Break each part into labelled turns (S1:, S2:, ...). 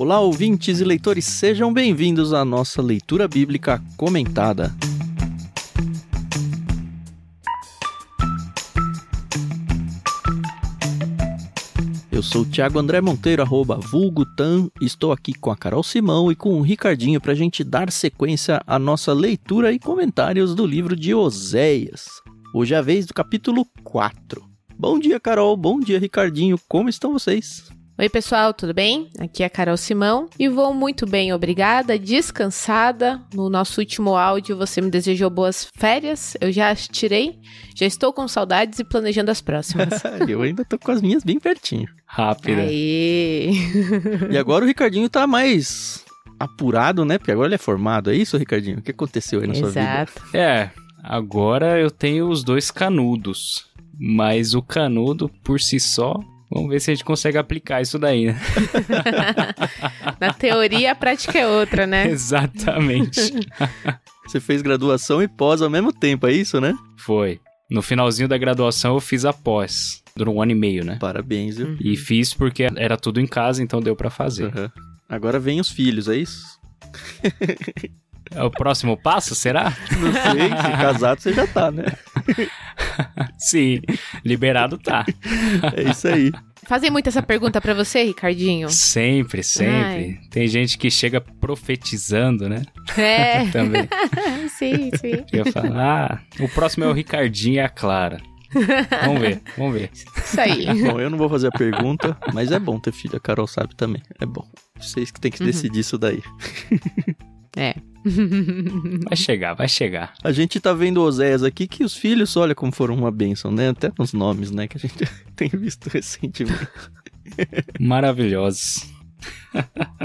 S1: Olá, ouvintes e leitores, sejam bem-vindos à nossa leitura bíblica comentada. Eu sou o Thiago André Monteiro, @vulgutan, estou aqui com a Carol Simão e com o Ricardinho para a gente dar sequência à nossa leitura e comentários do livro de Oséias. Hoje é a vez do capítulo 4. Bom dia, Carol, bom dia, Ricardinho, como estão vocês?
S2: Oi pessoal, tudo bem? Aqui é a Carol Simão e vou muito bem, obrigada, descansada. No nosso último áudio você me desejou boas férias, eu já as tirei, já estou com saudades e planejando as próximas.
S1: Eu ainda tô com as minhas bem pertinho.
S3: Rápida.
S2: Aê.
S1: E agora o Ricardinho tá mais apurado, né? Porque agora ele é formado, é isso, Ricardinho? O que aconteceu aí na sua vida?
S2: Exato.
S3: Agora eu tenho os dois canudos, mas o canudo por si só... Vamos ver se a gente consegue aplicar isso daí, né?
S2: Na teoria, a prática é outra, né?
S3: Exatamente.
S1: Você fez graduação e pós ao mesmo tempo, é isso, né?
S3: Foi. No finalzinho da graduação eu fiz a pós. Durou 1 ano e meio, né?
S1: Parabéns, viu?
S3: E fiz porque era tudo em casa, então deu pra fazer.
S1: Uhum. Agora vem os filhos, é isso?
S3: É o próximo passo, será?
S1: Não sei, se casado você já tá, né?
S3: Sim, liberado tá.
S1: É isso aí.
S2: Fazem muito essa pergunta pra você, Ricardinho?
S3: Sempre.
S2: Ai.
S3: Tem gente que chega profetizando, né?
S2: É.
S3: Também.
S2: Sim.
S3: Chega falar, o próximo é o Ricardinho e a Clara. Vamos ver.
S2: Isso aí.
S1: Bom, eu não vou fazer a pergunta, mas é bom ter filho, a Carol sabe também. É bom. Vocês que tem que decidir isso daí.
S2: É.
S3: Vai chegar.
S1: A gente tá vendo Oséias aqui, que os filhos, olha como foram uma bênção, né? Até nos nomes, né? Que a gente tem visto recentemente.
S3: Maravilhosos.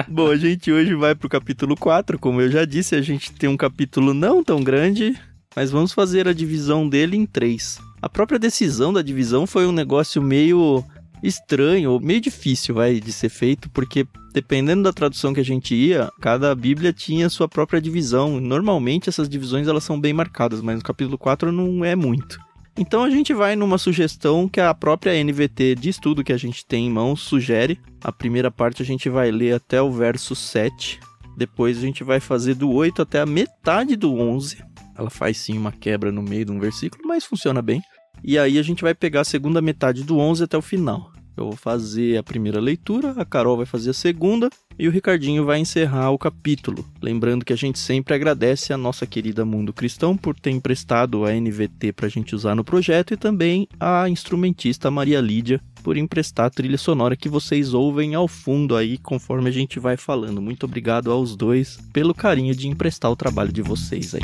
S1: Bom, a gente hoje vai pro capítulo 4. Como eu já disse, a gente tem um capítulo não tão grande, mas vamos fazer a divisão dele em 3. A própria decisão da divisão foi um negócio meio estranho, ou meio difícil, de ser feito, porque dependendo da tradução que a gente ia, cada Bíblia tinha sua própria divisão. Normalmente essas divisões elas são bem marcadas, mas no capítulo 4 não é muito. Então a gente vai numa sugestão que a própria NVT de estudo que a gente tem em mãos sugere. A primeira parte a gente vai ler até o verso 7, depois a gente vai fazer do 8 até a metade do 11. Ela faz sim uma quebra no meio de um versículo, mas funciona bem. E aí a gente vai pegar a segunda metade do 11 até o final. Eu vou fazer a primeira leitura, a Carol vai fazer a segunda e o Ricardinho vai encerrar o capítulo. Lembrando que a gente sempre agradece a nossa querida Mundo Cristão por ter emprestado a NVT para a gente usar no projeto e também a instrumentista Maria Lídia por emprestar a trilha sonora que vocês ouvem ao fundo aí conforme a gente vai falando. Muito obrigado aos dois pelo carinho de emprestar o trabalho de vocês aí.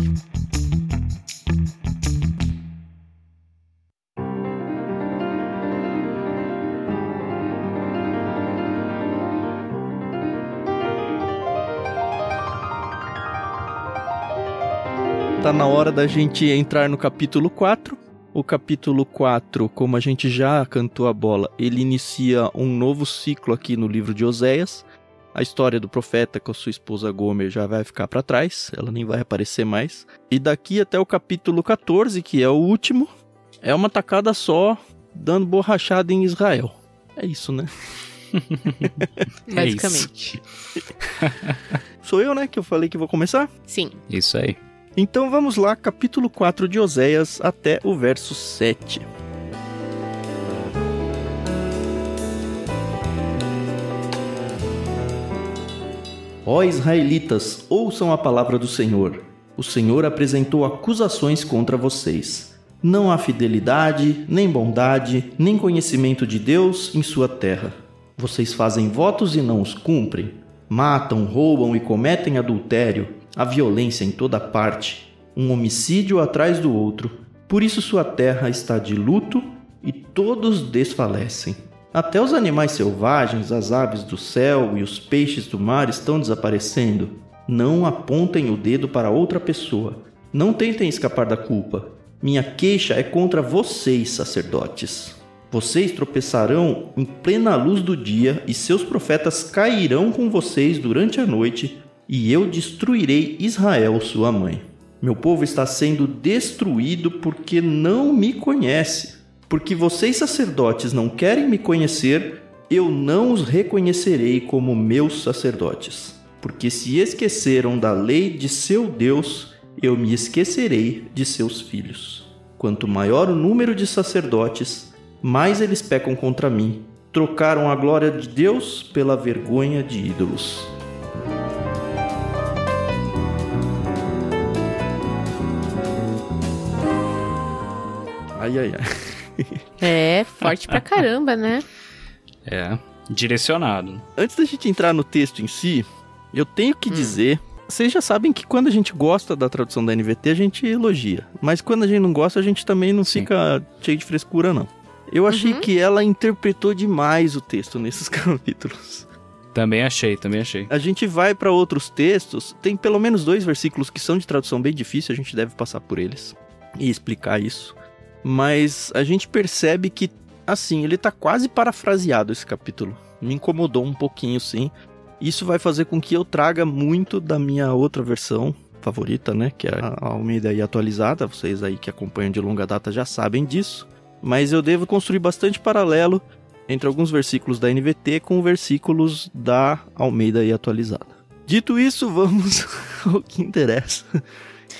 S1: Tá na hora da gente entrar no capítulo 4. O capítulo 4, como a gente já cantou a bola, ele inicia um novo ciclo aqui no livro de Oséias. A história do profeta com a sua esposa Gomer já vai ficar para trás, ela nem vai aparecer mais. E daqui até o capítulo 14, que é o último, é uma tacada só, dando borrachada em Israel. É isso, né?
S2: Basicamente.
S1: Sou eu, né, que eu falei que vou começar?
S2: Sim.
S3: Isso aí.
S1: Então vamos lá, capítulo 4 de Oséias até o verso 7. Ó israelitas, ouçam a palavra do Senhor. O Senhor apresentou acusações contra vocês. Não há fidelidade, nem bondade, nem conhecimento de Deus em sua terra. Vocês fazem votos e não os cumprem. Matam, roubam e cometem adultério. A violência em toda parte, um homicídio atrás do outro. Por isso sua terra está de luto e todos desfalecem. Até os animais selvagens, as aves do céu e os peixes do mar estão desaparecendo. Não apontem o dedo para outra pessoa. Não tentem escapar da culpa. Minha queixa é contra vocês, sacerdotes. Vocês tropeçarão em plena luz do dia e seus profetas cairão com vocês durante a noite, e eu destruirei Israel, sua mãe. Meu povo está sendo destruído porque não me conhece. Porque vocês, sacerdotes, não querem me conhecer, eu não os reconhecerei como meus sacerdotes, porque se esqueceram da lei de seu Deus, eu me esquecerei de seus filhos. Quanto maior o número de sacerdotes, mais eles pecam contra mim. Trocaram a glória de Deus pela vergonha de ídolos. Ai, ai, ai.
S2: É, forte pra caramba, né?
S3: É, direcionado.
S1: Antes da gente entrar no texto em si, eu tenho que dizer... Vocês já sabem que quando a gente gosta da tradução da NVT, a gente elogia. Mas quando a gente não gosta, a gente também não fica cheio de frescura, não. Eu achei que ela interpretou demais o texto nesses capítulos.
S3: Também achei.
S1: A gente vai para outros textos, tem pelo menos 2 versículos que são de tradução bem difícil, a gente deve passar por eles e explicar isso. Mas a gente percebe que, assim, ele tá quase parafraseado esse capítulo. Me incomodou um pouquinho, sim. Isso vai fazer com que eu traga muito da minha outra versão favorita, né? Que é a Almeida aí atualizada. Vocês aí que acompanham de longa data já sabem disso. Mas eu devo construir bastante paralelo entre alguns versículos da NVT com versículos da Almeida aí atualizada. Dito isso, vamos ao que interessa.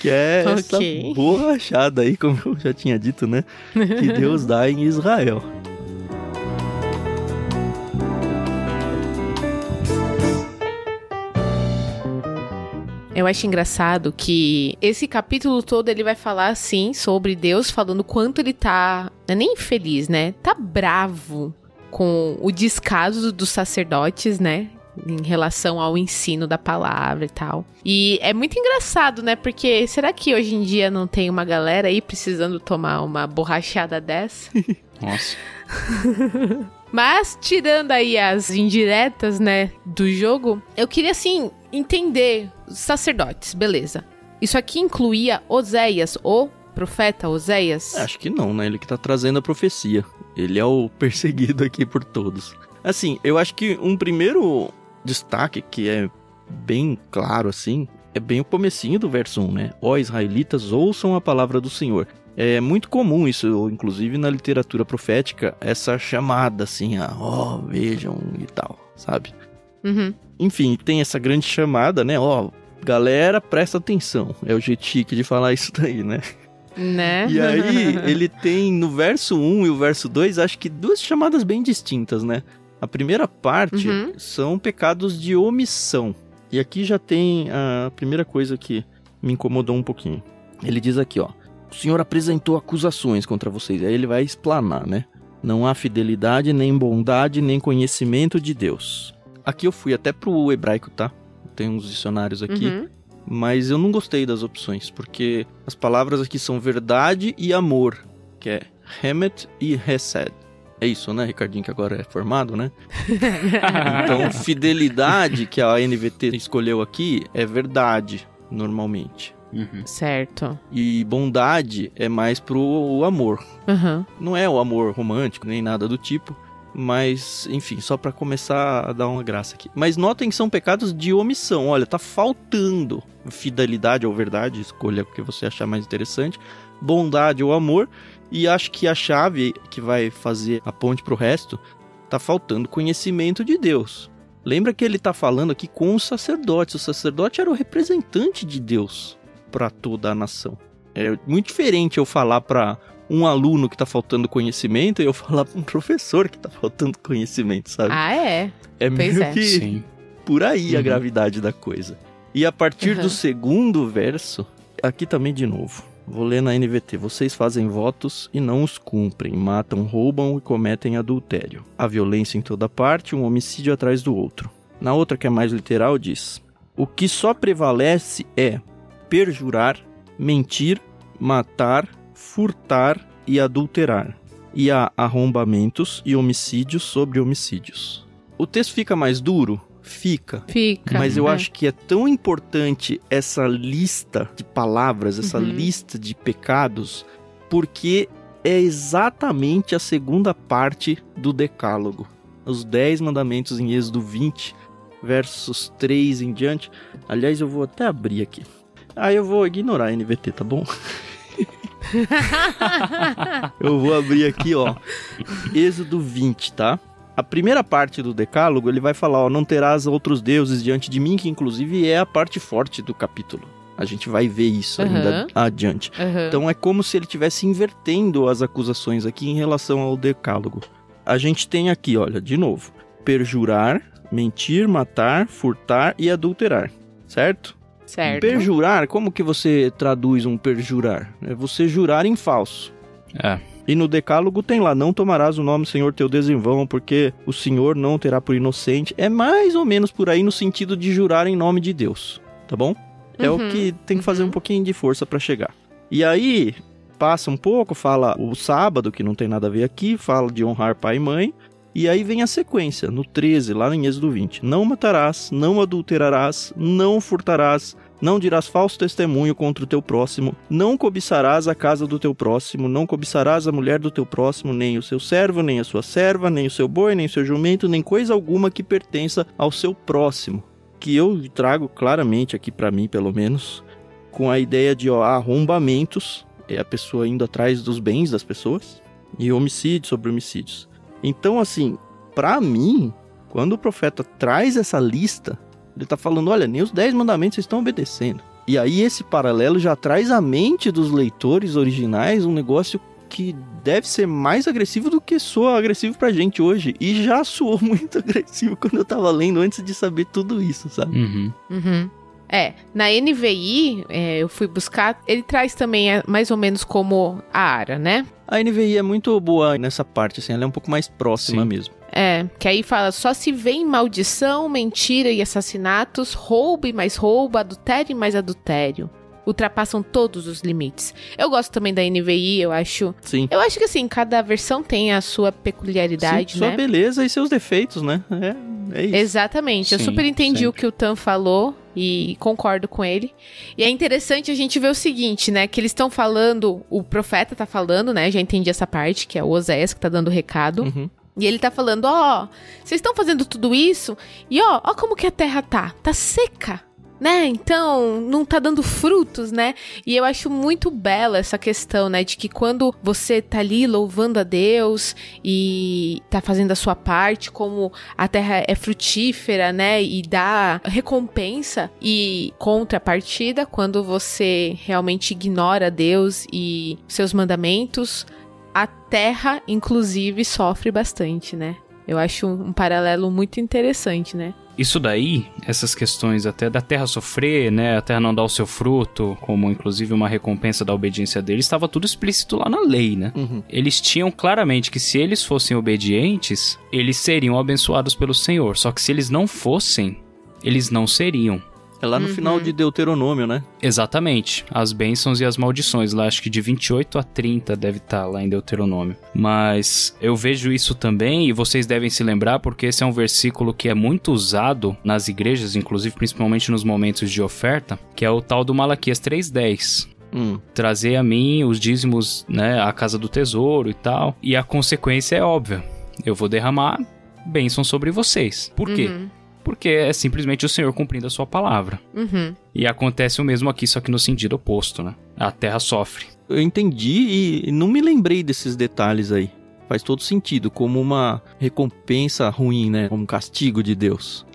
S1: Que é essa boa achada aí, como eu já tinha dito, né? Que Deus dá em Israel.
S2: Eu acho engraçado que esse capítulo todo ele vai falar, assim, sobre Deus, falando quanto ele tá... Não é nem infeliz, né? Tá bravo com o descaso dos sacerdotes, né? Em relação ao ensino da palavra e tal. E é muito engraçado, né? Porque será que hoje em dia não tem uma galera aí precisando tomar uma borrachada dessa?
S3: Nossa.
S2: Mas, tirando aí as indiretas, né, do jogo, eu queria, assim, entender os sacerdotes, beleza. Isso aqui incluía Oséias, o profeta Oséias?
S1: Acho que não, né? Ele que tá trazendo a profecia. Ele é o perseguido aqui por todos. Assim, eu acho que um primeiro destaque que é bem claro, assim, é bem o comecinho do verso 1, né? Ó israelitas, ouçam a palavra do Senhor. É muito comum isso, inclusive na literatura profética, essa chamada, assim, ó, vejam e tal, sabe? Enfim, tem essa grande chamada, né? Ó, galera, presta atenção. É o jeito chique de falar isso daí, né?
S2: Né?
S1: E aí, ele tem no verso 1 e o verso 2, acho que 2 chamadas bem distintas, né? A primeira parte são pecados de omissão. E aqui já tem a primeira coisa que me incomodou um pouquinho. Ele diz aqui, ó. O Senhor apresentou acusações contra vocês. Aí ele vai explanar, né? Não há fidelidade, nem bondade, nem conhecimento de Deus. Aqui eu fui até pro hebraico, tá? Tem uns dicionários aqui. Mas eu não gostei das opções, porque as palavras aqui são verdade e amor, que é Hemet e Hesed. É isso, né, Ricardinho, que agora é formado, né? Então, fidelidade, que a NVT escolheu aqui, é verdade, normalmente.
S2: Certo.
S1: E bondade é mais pro amor. Não é o amor romântico, nem nada do tipo. Mas, enfim, só pra começar a dar uma graça aqui. Mas notem que são pecados de omissão. Olha, tá faltando fidelidade ou verdade, escolha o que você achar mais interessante. Bondade ou amor. E acho que a chave que vai fazer a ponte pro resto, tá faltando conhecimento de Deus. Lembra que ele tá falando aqui com os sacerdotes. O sacerdote era o representante de Deus para toda a nação. É muito diferente eu falar para um aluno que tá faltando conhecimento e eu falar para um professor que tá faltando conhecimento, sabe?
S2: Ah, é?
S1: É meio que por aí a gravidade da coisa. E a partir do segundo verso, aqui também de novo, vou ler na NVT. Vocês fazem votos e não os cumprem, matam, roubam e cometem adultério. A violência em toda parte, um homicídio atrás do outro. Na outra, que é mais literal, diz: o que só prevalece é perjurar, mentir, matar, furtar e adulterar. E há arrombamentos e homicídios sobre homicídios. O texto fica mais duro? Fica. Mas eu acho que é tão importante essa lista de palavras, essa lista de pecados, porque é exatamente a segunda parte do Decálogo. Os 10 mandamentos em Êxodo 20, versos 3 em diante. Aliás, eu vou até abrir aqui. Eu vou ignorar a NVT, tá bom? Eu vou abrir aqui, ó. Êxodo 20, tá? A primeira parte do decálogo, ele vai falar, ó, não terás outros deuses diante de mim, que inclusive é a parte forte do capítulo. A gente vai ver isso ainda adiante. Então é como se ele estivesse invertendo as acusações aqui em relação ao decálogo. A gente tem aqui, olha, de novo, perjurar, mentir, matar, furtar e adulterar, certo?
S2: Certo.
S1: Perjurar, como que você traduz um perjurar? É você jurar em falso. E no decálogo tem lá, não tomarás o nome do Senhor teu Deus em vão, porque o Senhor não terá por inocente. É mais ou menos por aí no sentido de jurar em nome de Deus, tá bom? É o que tem que fazer um pouquinho de força para chegar. E aí, passa um pouco, fala o sábado, que não tem nada a ver aqui, fala de honrar pai e mãe, e aí vem a sequência, no 13, lá em Êxodo 20. Não matarás, não adulterarás, não furtarás, não dirás falso testemunho contra o teu próximo, não cobiçarás a casa do teu próximo, não cobiçarás a mulher do teu próximo, nem o seu servo, nem a sua serva, nem o seu boi, nem o seu jumento, nem coisa alguma que pertença ao seu próximo. Que eu trago claramente aqui pra mim, pelo menos, com a ideia de arrombamentos, é a pessoa indo atrás dos bens das pessoas, e homicídios sobre homicídios. Então, assim, pra mim, quando o profeta traz essa lista, ele tá falando, olha, nem os 10 mandamentos vocês estão obedecendo. E aí esse paralelo já traz à mente dos leitores originais um negócio que deve ser mais agressivo do que soa agressivo pra gente hoje. E já soou muito agressivo quando eu tava lendo antes de saber tudo isso, sabe?
S2: Na NVI, eu fui buscar, ele traz também mais ou menos como a Ara, né?
S1: A NVI é muito boa nessa parte, assim, ela é um pouco mais próxima mesmo.
S2: Que aí fala, só se vem maldição, mentira e assassinatos, roubo e mais roubo, adultério e mais adultério. Ultrapassam todos os limites. Eu gosto também da NVI, eu acho...
S1: Sim.
S2: Eu acho que, assim, cada versão tem a sua peculiaridade,
S1: sim,
S2: né?
S1: Sua beleza e seus defeitos, né? É isso.
S2: Exatamente.
S3: Sim,
S2: eu super entendi
S3: sempre.
S2: o que o Tan falou e concordo com ele. E é interessante a gente ver o seguinte, né? Que eles estão falando, o profeta tá falando, né? Já entendi essa parte, que é o Oséias que tá dando o recado. E ele tá falando, vocês estão fazendo tudo isso e ó como que a terra tá seca, né? Então, não tá dando frutos, né? E eu acho muito bela essa questão, né? De que quando você tá ali louvando a Deus e tá fazendo a sua parte, como a terra é frutífera, né? E dá recompensa e contrapartida, quando você realmente ignora Deus e seus mandamentos, a terra, inclusive, sofre bastante, né? Eu acho um paralelo muito interessante, né?
S3: Isso daí, essas questões até da terra sofrer, né, a terra não dar o seu fruto, como inclusive uma recompensa da obediência deles, estava tudo explícito lá na lei, né? Eles tinham claramente que se eles fossem obedientes, eles seriam abençoados pelo Senhor. Só que se eles não fossem, eles não seriam.
S1: É lá no final de Deuteronômio, né?
S3: Exatamente. As bênçãos e as maldições. Lá acho que de 28 a 30 deve estar lá em Deuteronômio. Mas eu vejo isso também, e vocês devem se lembrar, porque esse é um versículo que é muito usado nas igrejas, inclusive principalmente nos momentos de oferta, que é o tal do Malaquias 3:10. Trazer a mim os dízimos, né, à casa do tesouro e tal. E a consequência é óbvia. Eu vou derramar bênção sobre vocês. Por quê? Porque é simplesmente o Senhor cumprindo a sua palavra. E acontece o mesmo aqui, só que no sentido oposto, né? A terra sofre.
S1: Eu entendi e não me lembrei desses detalhes aí. Faz todo sentido, como uma recompensa ruim, né? Como um castigo de Deus.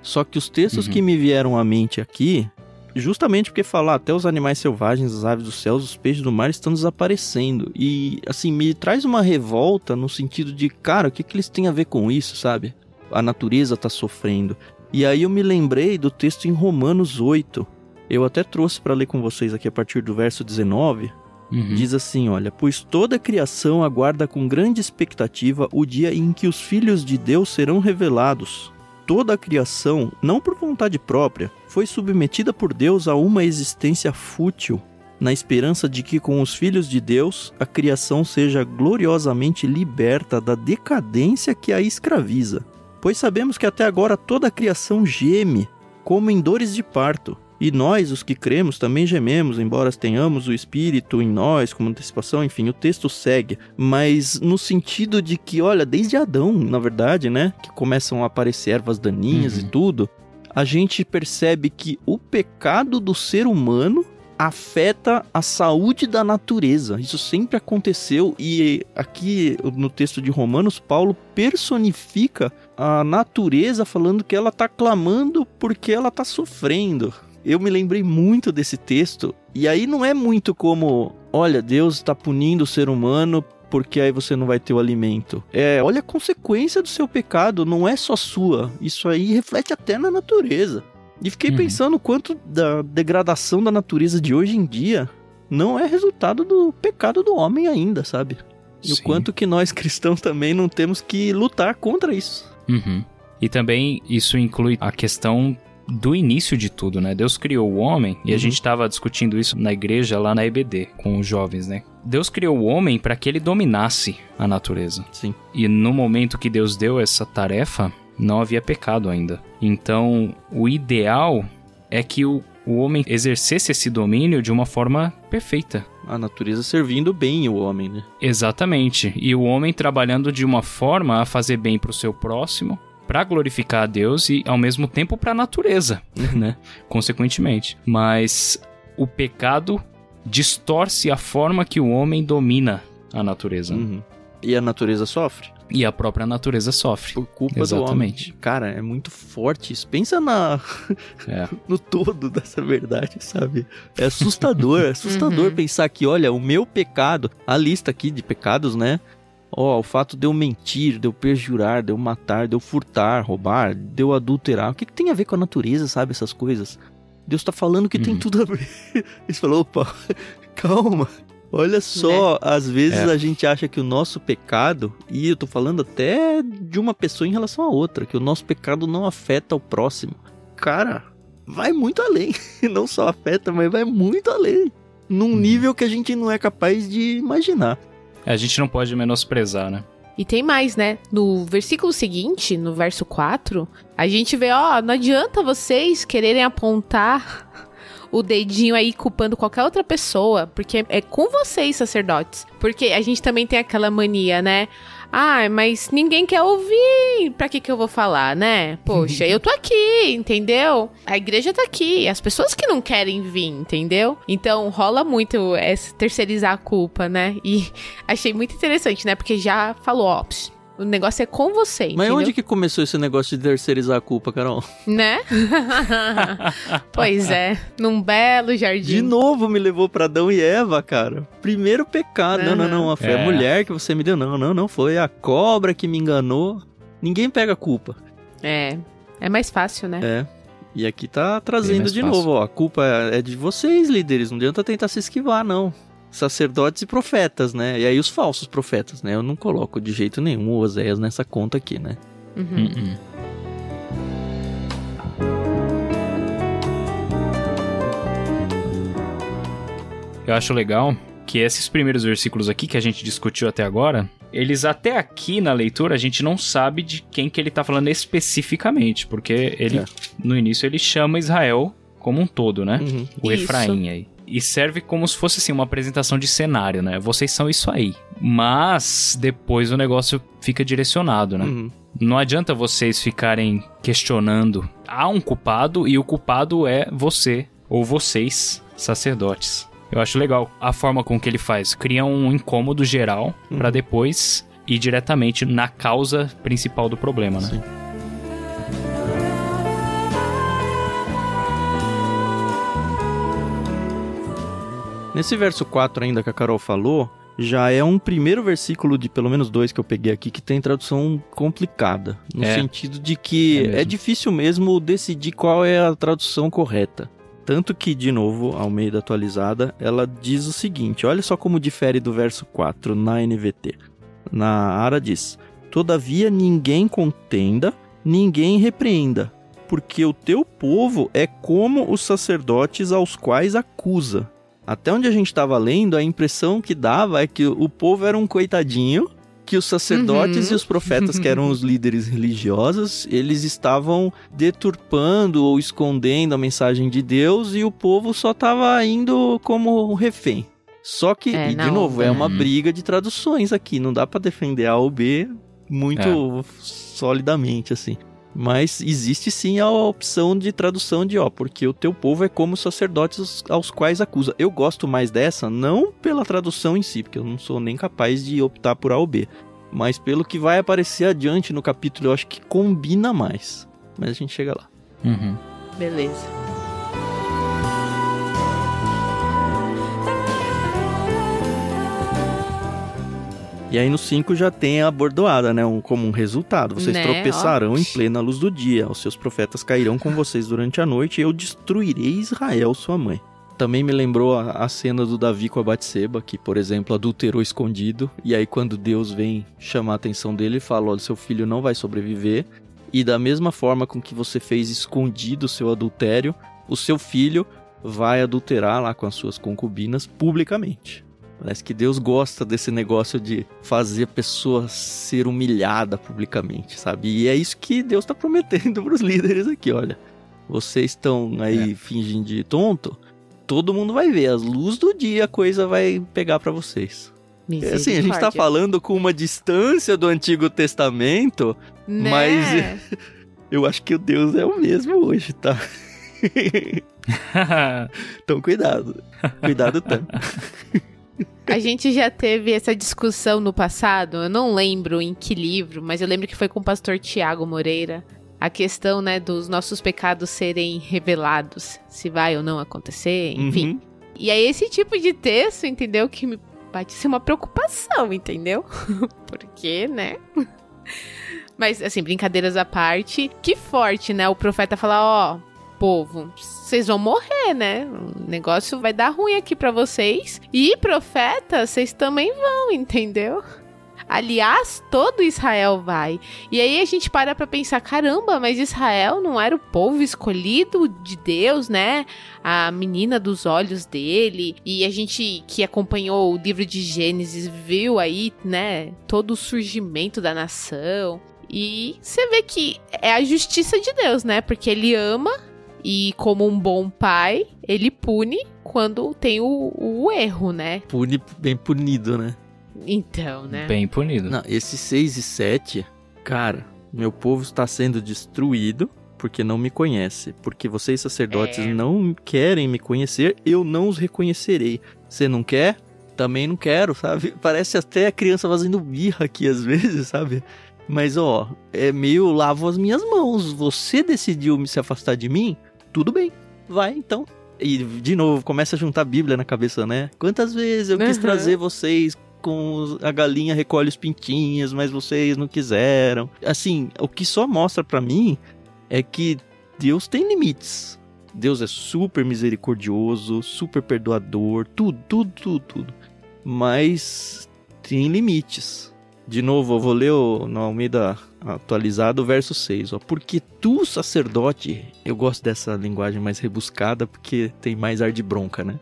S1: Só que os textos que me vieram à mente aqui, justamente porque falar até os animais selvagens, as aves dos céus, os peixes do mar estão desaparecendo. E, assim, me traz uma revolta no sentido de, cara, o que eles têm a ver com isso, sabe? A natureza está sofrendo. E aí eu me lembrei do texto em Romanos 8. Eu até trouxe para ler com vocês aqui a partir do verso 19. Diz assim, olha, pois toda a criação aguarda com grande expectativa o dia em que os filhos de Deus serão revelados. Toda a criação, não por vontade própria, foi submetida por Deus a uma existência fútil, na esperança de que com os filhos de Deus a criação seja gloriosamente liberta da decadência que a escraviza. Pois sabemos que até agora toda a criação geme, como em dores de parto. E nós, os que cremos, também gememos, embora tenhamos o Espírito em nós, como antecipação, enfim, o texto segue. Mas no sentido de que, olha, desde Adão, na verdade, né, que começam a aparecer ervas daninhas e tudo, a gente percebe que o pecado do ser humano afeta a saúde da natureza. Isso sempre aconteceu e aqui no texto de Romanos, Paulo personifica a natureza falando que ela está clamando porque ela está sofrendo. Eu me lembrei muito desse texto e aí não é muito como, olha, Deus está punindo o ser humano porque aí você não vai ter o alimento. Olha a consequência do seu pecado, não é só sua. Isso aí reflete até na natureza. E fiquei pensando o quanto da degradação da natureza de hoje em dia não é resultado do pecado do homem ainda, sabe? E Sim. O quanto que nós cristãos também não temos que lutar contra isso.
S3: E também isso inclui a questão do início de tudo, né? Deus criou o homem, e a gente estava discutindo isso na igreja lá na EBD, com os jovens, né? Deus criou o homem para que ele dominasse a natureza.
S1: Sim.
S3: E no momento que Deus deu essa tarefa, não havia pecado ainda. Então, o ideal é que o homem exercesse esse domínio de uma forma perfeita.
S1: A natureza servindo bem o homem, né?
S3: Exatamente. E o homem trabalhando de uma forma a fazer bem para o seu próximo, para glorificar a Deus e, ao mesmo tempo, para a natureza, né? Consequentemente. Mas o pecado distorce a forma que o homem domina a natureza.
S1: E a natureza sofre?
S3: E a própria natureza sofre.
S1: Por culpa
S3: Exatamente.
S1: do homem. Cara, é muito forte isso. Pensa no todo dessa verdade, sabe? É assustador, pensar que, olha, o meu pecado, a lista aqui de pecados, né? O fato de eu mentir, de eu perjurar, de eu matar, de eu furtar, roubar, de eu adulterar. O que tem a ver com a natureza, sabe? Essas coisas. Deus tá falando que tem tudo a ver. Ele falou, opa, calma. Olha só, às vezes a gente acha que o nosso pecado, e eu tô falando até de uma pessoa em relação a outra, que o nosso pecado não afeta o próximo. Cara, vai muito além. Não só afeta, mas vai muito além. Num nível que a gente não é capaz de imaginar.
S3: A gente não pode menosprezar, né?
S2: E tem mais, né? No versículo seguinte, no verso 4, a gente vê, não adianta vocês quererem apontar o dedinho aí culpando qualquer outra pessoa, porque é com vocês, sacerdotes. Porque a gente também tem aquela mania, né? Mas ninguém quer ouvir, pra que eu vou falar, né? Poxa, eu tô aqui, entendeu? A igreja tá aqui, as pessoas que não querem vir, entendeu? Então rola muito esse terceirizar a culpa, né? E achei muito interessante, né? Porque já falou, o negócio é com você,
S1: Mas
S2: entendeu?
S1: onde que começou esse negócio de terceirizar a culpa, Carol?
S2: Né? Pois é, num belo jardim.
S1: De novo me levou pra Adão e Eva, cara. Primeiro pecado. Não, foi a mulher que você me deu. Não, foi a cobra que me enganou. Ninguém pega a culpa.
S2: É mais fácil, né?
S1: E aqui tá trazendo de novo, a culpa é de vocês, líderes. Não adianta tentar se esquivar, não. Sacerdotes e profetas, né? E aí os falsos profetas, né? Eu não coloco de jeito nenhum o Oséias nessa conta aqui, né?
S3: Eu acho legal que esses primeiros versículos aqui que a gente discutiu até agora, eles até aqui na leitura a gente não sabe de quem que ele tá falando especificamente, porque ele, no início, ele chama Israel como um todo, né? O Efraim aí. E serve como se fosse assim uma apresentação de cenário, né? Vocês são isso aí. Mas depois o negócio fica direcionado, né? Não adianta vocês ficarem questionando. Há um culpado e o culpado é você ou vocês, sacerdotes. Eu acho legal a forma com que ele faz. Cria um incômodo geral pra depois ir diretamente na causa principal do problema, né?
S1: Sim. Nesse verso 4 ainda que a Carol falou, já é um primeiro versículo de pelo menos 2 que eu peguei aqui que tem tradução complicada. No sentido de que é difícil mesmo decidir qual é a tradução correta. Tanto que, de novo, Almeida atualizada, ela diz o seguinte, olha só como difere do verso 4 na NVT. Na Ara diz, todavia ninguém contenda, ninguém repreenda, porque o teu povo é como os sacerdotes aos quais acusa. Até onde a gente estava lendo, a impressão que dava é que o povo era um coitadinho, que os sacerdotes e os profetas, que eram os líderes religiosos, eles estavam deturpando ou escondendo a mensagem de Deus e o povo só estava indo como refém. Só que, de novo, é uma briga de traduções aqui, não dá para defender A ou B muito solidamente, assim. Mas existe sim a opção de tradução de, porque o teu povo é como os sacerdotes aos quais acusa. Eu gosto mais dessa, não pela tradução em si, porque eu não sou nem capaz de optar por A ou B, mas pelo que vai aparecer adiante no capítulo, eu acho que combina mais. Mas a gente chega lá.
S3: Uhum.
S2: Beleza.
S1: E aí no 5 já tem a bordoada, né? Como um resultado. Vocês tropeçarão em plena luz do dia. Os seus profetas cairão com vocês durante a noite e eu destruirei Israel, sua mãe. Também me lembrou a cena do Davi com a Batseba, que, por exemplo, adulterou escondido. E aí quando Deus vem chamar a atenção dele, ele fala, olha, seu filho não vai sobreviver. E da mesma forma com que você fez escondido o seu adultério, o seu filho vai adulterar lá com as suas concubinas publicamente. Parece que Deus gosta desse negócio de fazer a pessoa ser humilhada publicamente, sabe? E é isso que Deus está prometendo para os líderes aqui, olha. Vocês estão aí fingindo de tonto, todo mundo vai ver, as luzes do dia a coisa vai pegar para vocês. Assim, a gente tá falando com uma distância do Antigo Testamento, né? Mas eu acho que o Deus é o mesmo hoje, tá? Então cuidado tanto.
S2: A gente já teve essa discussão no passado, eu não lembro em que livro, mas eu lembro que foi com o pastor Tiago Moreira, a questão, né, dos nossos pecados serem revelados, se vai ou não acontecer, enfim. Uhum. E é esse tipo de texto, entendeu, que me bate ser uma preocupação, entendeu? Porque, né? Mas, assim, brincadeiras à parte, que forte, né, o profeta falar, povo, vocês vão morrer, né? O negócio vai dar ruim aqui pra vocês. E, profeta, vocês também vão, entendeu? Aliás, todo Israel vai. E aí a gente para pra pensar, caramba, mas Israel não era o povo escolhido de Deus, né? A menina dos olhos dele. E a gente que acompanhou o livro de Gênesis viu aí, né? Todo o surgimento da nação. E você vê que é a justiça de Deus, né? Porque ele ama. E como um bom pai, ele pune quando tem o erro, né?
S1: Pune bem punido, né?
S2: Então, né?
S3: Bem punido.
S1: Não, esses 6 e 7, cara, meu povo está sendo destruído porque não me conhece. Porque vocês sacerdotes não querem me conhecer, eu não os reconhecerei. Você não quer? Também não quero, sabe? Parece até a criança fazendo birra aqui às vezes, sabe? Mas, é meio lavo as minhas mãos. Você decidiu se afastar de mim? Tudo bem, vai então. E, de novo, começa a juntar a Bíblia na cabeça, né? Quantas vezes eu quis trazer vocês com a galinha recolhe os pintinhos, mas vocês não quiseram. Assim, o que só mostra pra mim é que Deus tem limites. Deus é super misericordioso, super perdoador, tudo. Mas tem limites. De novo, eu vou ler no Almeida atualizado o verso 6. Porque tu, sacerdote... Eu gosto dessa linguagem mais rebuscada porque tem mais ar de bronca, né?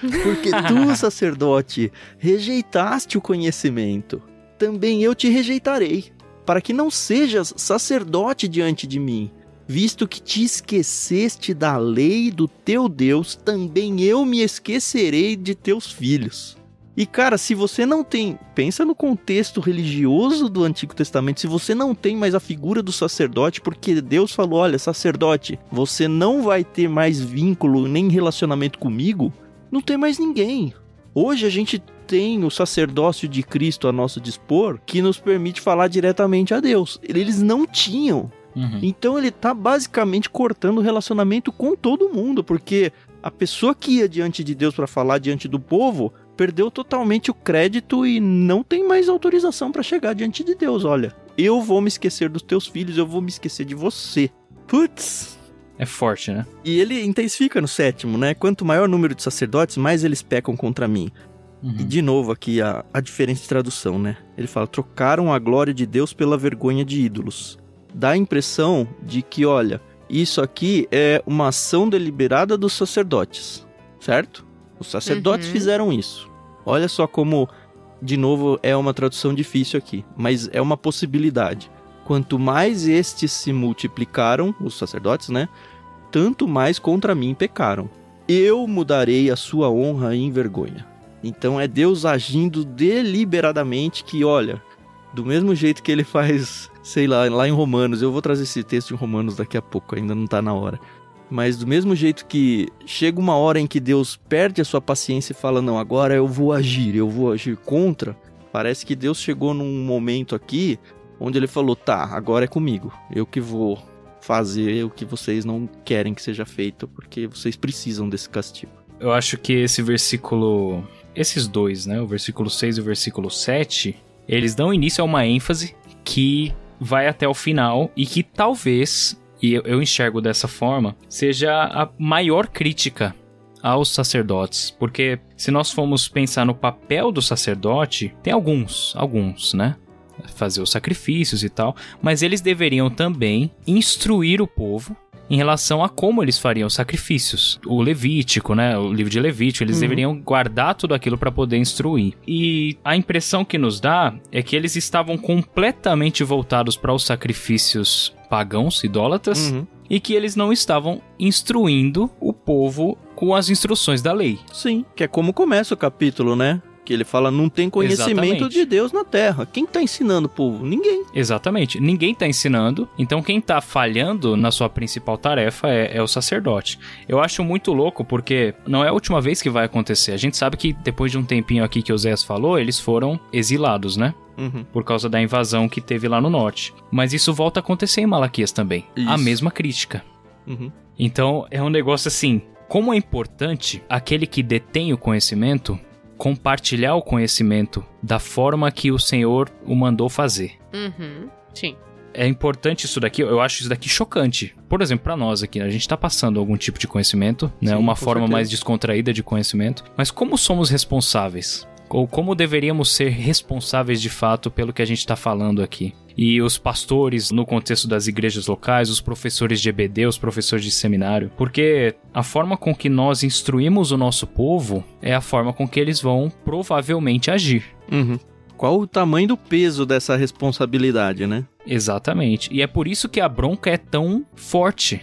S1: Porque tu, sacerdote, rejeitaste o conhecimento. Também eu te rejeitarei, para que não sejas sacerdote diante de mim. Visto que te esqueceste da lei do teu Deus, também eu me esquecerei de teus filhos. E cara, se você não tem... Pensa no contexto religioso do Antigo Testamento. Se você não tem mais a figura do sacerdote, porque Deus falou, olha, sacerdote, você não vai ter mais vínculo nem relacionamento comigo, não tem mais ninguém. Hoje a gente tem o sacerdócio de Cristo a nosso dispor, que nos permite falar diretamente a Deus. Eles não tinham. Então ele tá basicamente cortando o relacionamento com todo mundo, porque a pessoa que ia diante de Deus para falar diante do povo perdeu totalmente o crédito e não tem mais autorização para chegar diante de Deus. Olha, eu vou me esquecer dos teus filhos, eu vou me esquecer de você. Putz!
S3: É forte, né?
S1: E ele intensifica no 7º, né? Quanto maior o número de sacerdotes, mais eles pecam contra mim. E de novo aqui a diferença de tradução, né? Ele fala, trocaram a glória de Deus pela vergonha de ídolos. Dá a impressão de que, olha, isso aqui é uma ação deliberada dos sacerdotes, certo? Os sacerdotes fizeram isso. Olha só como, de novo, é uma tradução difícil aqui, mas é uma possibilidade. Quanto mais estes se multiplicaram, os sacerdotes, né? Tanto mais contra mim pecaram. Eu mudarei a sua honra em vergonha. Então é Deus agindo deliberadamente que, olha, do mesmo jeito que ele faz sei lá em Romanos, eu vou trazer esse texto em Romanos daqui a pouco, ainda não tá na hora. Mas do mesmo jeito que chega uma hora em que Deus perde a sua paciência e fala, não, agora eu vou agir contra, parece que Deus chegou num momento aqui onde ele falou, tá, agora é comigo, eu que vou fazer o que vocês não querem que seja feito, porque vocês precisam desse castigo.
S3: Eu acho que esse versículo, esses dois, né, o versículo 6 e o versículo 7, eles dão início a uma ênfase que vai até o final e que talvez, e eu enxergo dessa forma, seja a maior crítica aos sacerdotes. Porque se nós formos pensar no papel do sacerdote, tem alguns, né? Fazer os sacrifícios e tal, mas eles deveriam também instruir o povo em relação a como eles fariam os sacrifícios. O Levítico, né? O livro de Levítico, eles deveriam guardar tudo aquilo para poder instruir. E a impressão que nos dá é que eles estavam completamente voltados para os sacrifícios pagãos, idólatras, e que eles não estavam instruindo o povo com as instruções da lei.
S1: Sim, que é como começa o capítulo, né? Que ele fala, não tem conhecimento de Deus na terra. Quem tá ensinando o povo? Ninguém.
S3: Exatamente. Ninguém tá ensinando. Então quem tá falhando na sua principal tarefa é o sacerdote. Eu acho muito louco porque não é a última vez que vai acontecer. A gente sabe que depois de um tempinho aqui que o Oséias falou, eles foram exilados, né? Por causa da invasão que teve lá no norte. Mas isso volta a acontecer em Malaquias também. Isso. A mesma crítica. Então é um negócio assim, como é importante aquele que detém o conhecimento compartilhar o conhecimento da forma que o Senhor o mandou fazer.
S2: Sim.
S3: É importante isso daqui, eu acho isso daqui chocante. Por exemplo, pra nós aqui, a gente tá passando algum tipo de conhecimento, né? Sim, uma forma mais descontraída de conhecimento. Mas como somos responsáveis? Ou como deveríamos ser responsáveis de fato pelo que a gente tá falando aqui? E os pastores, no contexto das igrejas locais, os professores de EBD, os professores de seminário. Porque a forma com que nós instruímos o nosso povo é a forma com que eles vão provavelmente agir.
S1: Qual o tamanho do peso dessa responsabilidade, né?
S3: Exatamente. E é por isso que a bronca é tão forte.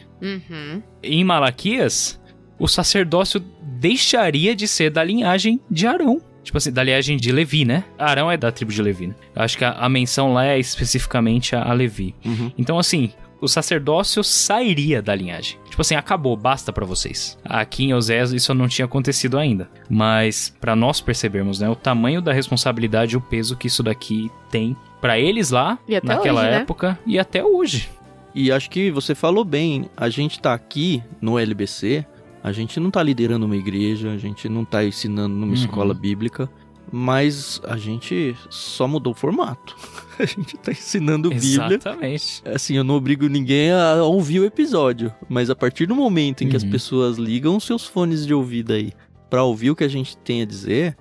S3: Em Malaquias, o sacerdócio deixaria de ser da linhagem de Arão. Tipo assim, da linhagem de Levi, né? Arão é da tribo de Levi, né? Eu acho que a menção lá é especificamente a Levi. Então, assim, o sacerdócio sairia da linhagem. Tipo assim, acabou, basta pra vocês. Aqui em Oséias isso não tinha acontecido ainda. Mas pra nós percebermos, né? O tamanho da responsabilidade e o peso que isso daqui tem pra eles lá, naquela
S2: hoje,
S3: época, né? E até hoje.
S1: E acho que você falou bem, a gente tá aqui no LBC... A gente não tá liderando uma igreja, a gente não tá ensinando numa escola bíblica, mas a gente só mudou o formato. A gente tá ensinando Bíblia.
S3: Exatamente.
S1: Assim, eu não obrigo ninguém a ouvir o episódio, mas a partir do momento em que as pessoas ligam os seus fones de ouvido aí pra ouvir o que a gente tem a dizer,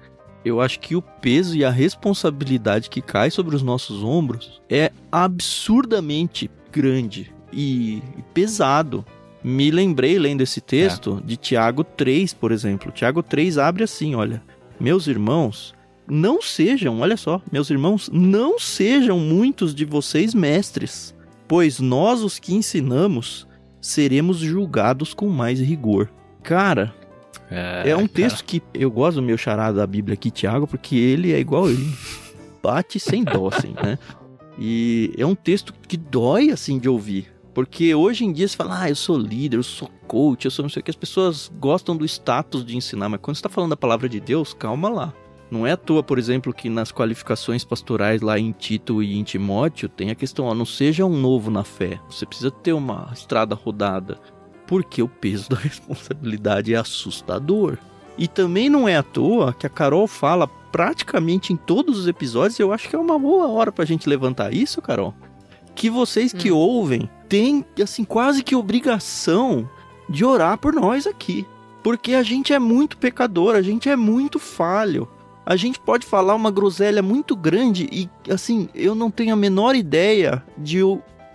S1: eu acho que o peso e a responsabilidade que cai sobre os nossos ombros é absurdamente grande e pesado. Me lembrei, lendo esse texto, de Tiago 3, por exemplo. Tiago 3 abre assim, olha. Meus irmãos, não sejam, olha só, meus irmãos, não sejam muitos de vocês mestres, pois nós, os que ensinamos, seremos julgados com mais rigor. Cara, é um texto que eu gosto do meu xará da Bíblia aqui, Tiago, porque ele é igual ele. Bate sem dó, assim, né? E é um texto que dói, assim, de ouvir. Porque hoje em dia você fala, eu sou líder, eu sou coach, eu sou não sei o que. As pessoas gostam do status de ensinar, mas quando você está falando da palavra de Deus, calma lá. Não é à toa, por exemplo, que nas qualificações pastorais lá em Tito e em Timóteo, tem a questão, não seja um novo na fé. Você precisa ter uma estrada rodada. Porque o peso da responsabilidade é assustador. E também não é à toa que a Carol fala praticamente em todos os episódios, eu acho que é uma boa hora pra gente levantar isso, Carol. Que vocês que ouvem têm, assim, quase que obrigação de orar por nós aqui. Porque a gente é muito pecador, a gente é muito falho. A gente pode falar uma groselha muito grande e, assim, eu não tenho a menor ideia de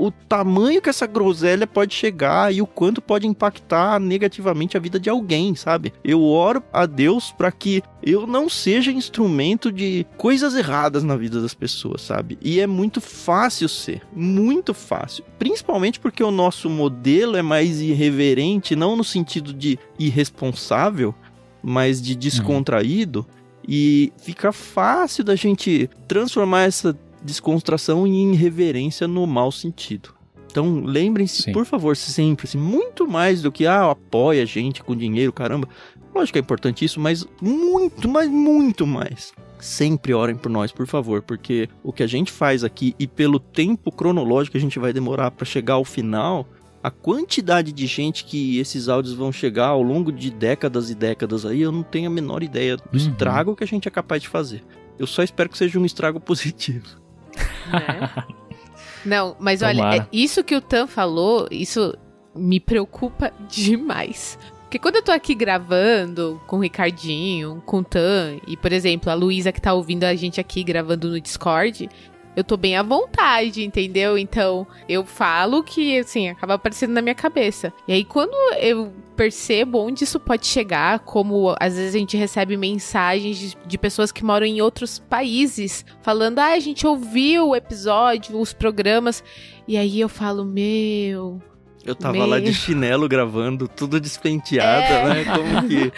S1: o tamanho que essa groselha pode chegar e o quanto pode impactar negativamente a vida de alguém, sabe? Eu oro a Deus para que eu não seja instrumento de coisas erradas na vida das pessoas, sabe? E é muito fácil ser, muito fácil. Principalmente porque o nosso modelo é mais irreverente, não no sentido de irresponsável, mas de descontraído. E fica fácil da gente transformar essa descontração e irreverência no mau sentido. Então, lembrem-se,
S3: Sim.
S1: por favor, sempre, assim, muito mais do que, apoia a gente com dinheiro, caramba. Lógico que é importante isso, mas muito mais. Sempre orem por nós, por favor, porque o que a gente faz aqui e pelo tempo cronológico que a gente vai demorar para chegar ao final, a quantidade de gente que esses áudios vão chegar ao longo de décadas e décadas aí, eu não tenho a menor ideia do estrago que a gente é capaz de fazer. Eu só espero que seja um estrago positivo.
S2: Não, mas
S3: Tomara.
S2: olha, isso que o Tan falou, isso me preocupa demais. Porque quando eu tô aqui gravando com o Ricardinho, com o Tan, e, por exemplo, a Luísa que tá ouvindo a gente aqui gravando no Discord, eu tô bem à vontade, entendeu? Então, eu falo que, assim, acaba aparecendo na minha cabeça. E aí, quando eu percebo onde isso pode chegar, como às vezes a gente recebe mensagens de pessoas que moram em outros países, falando, a gente ouviu o episódio, os programas, e aí eu falo, meu...
S1: Eu tava lá de chinelo gravando, tudo despenteado, né? Como que...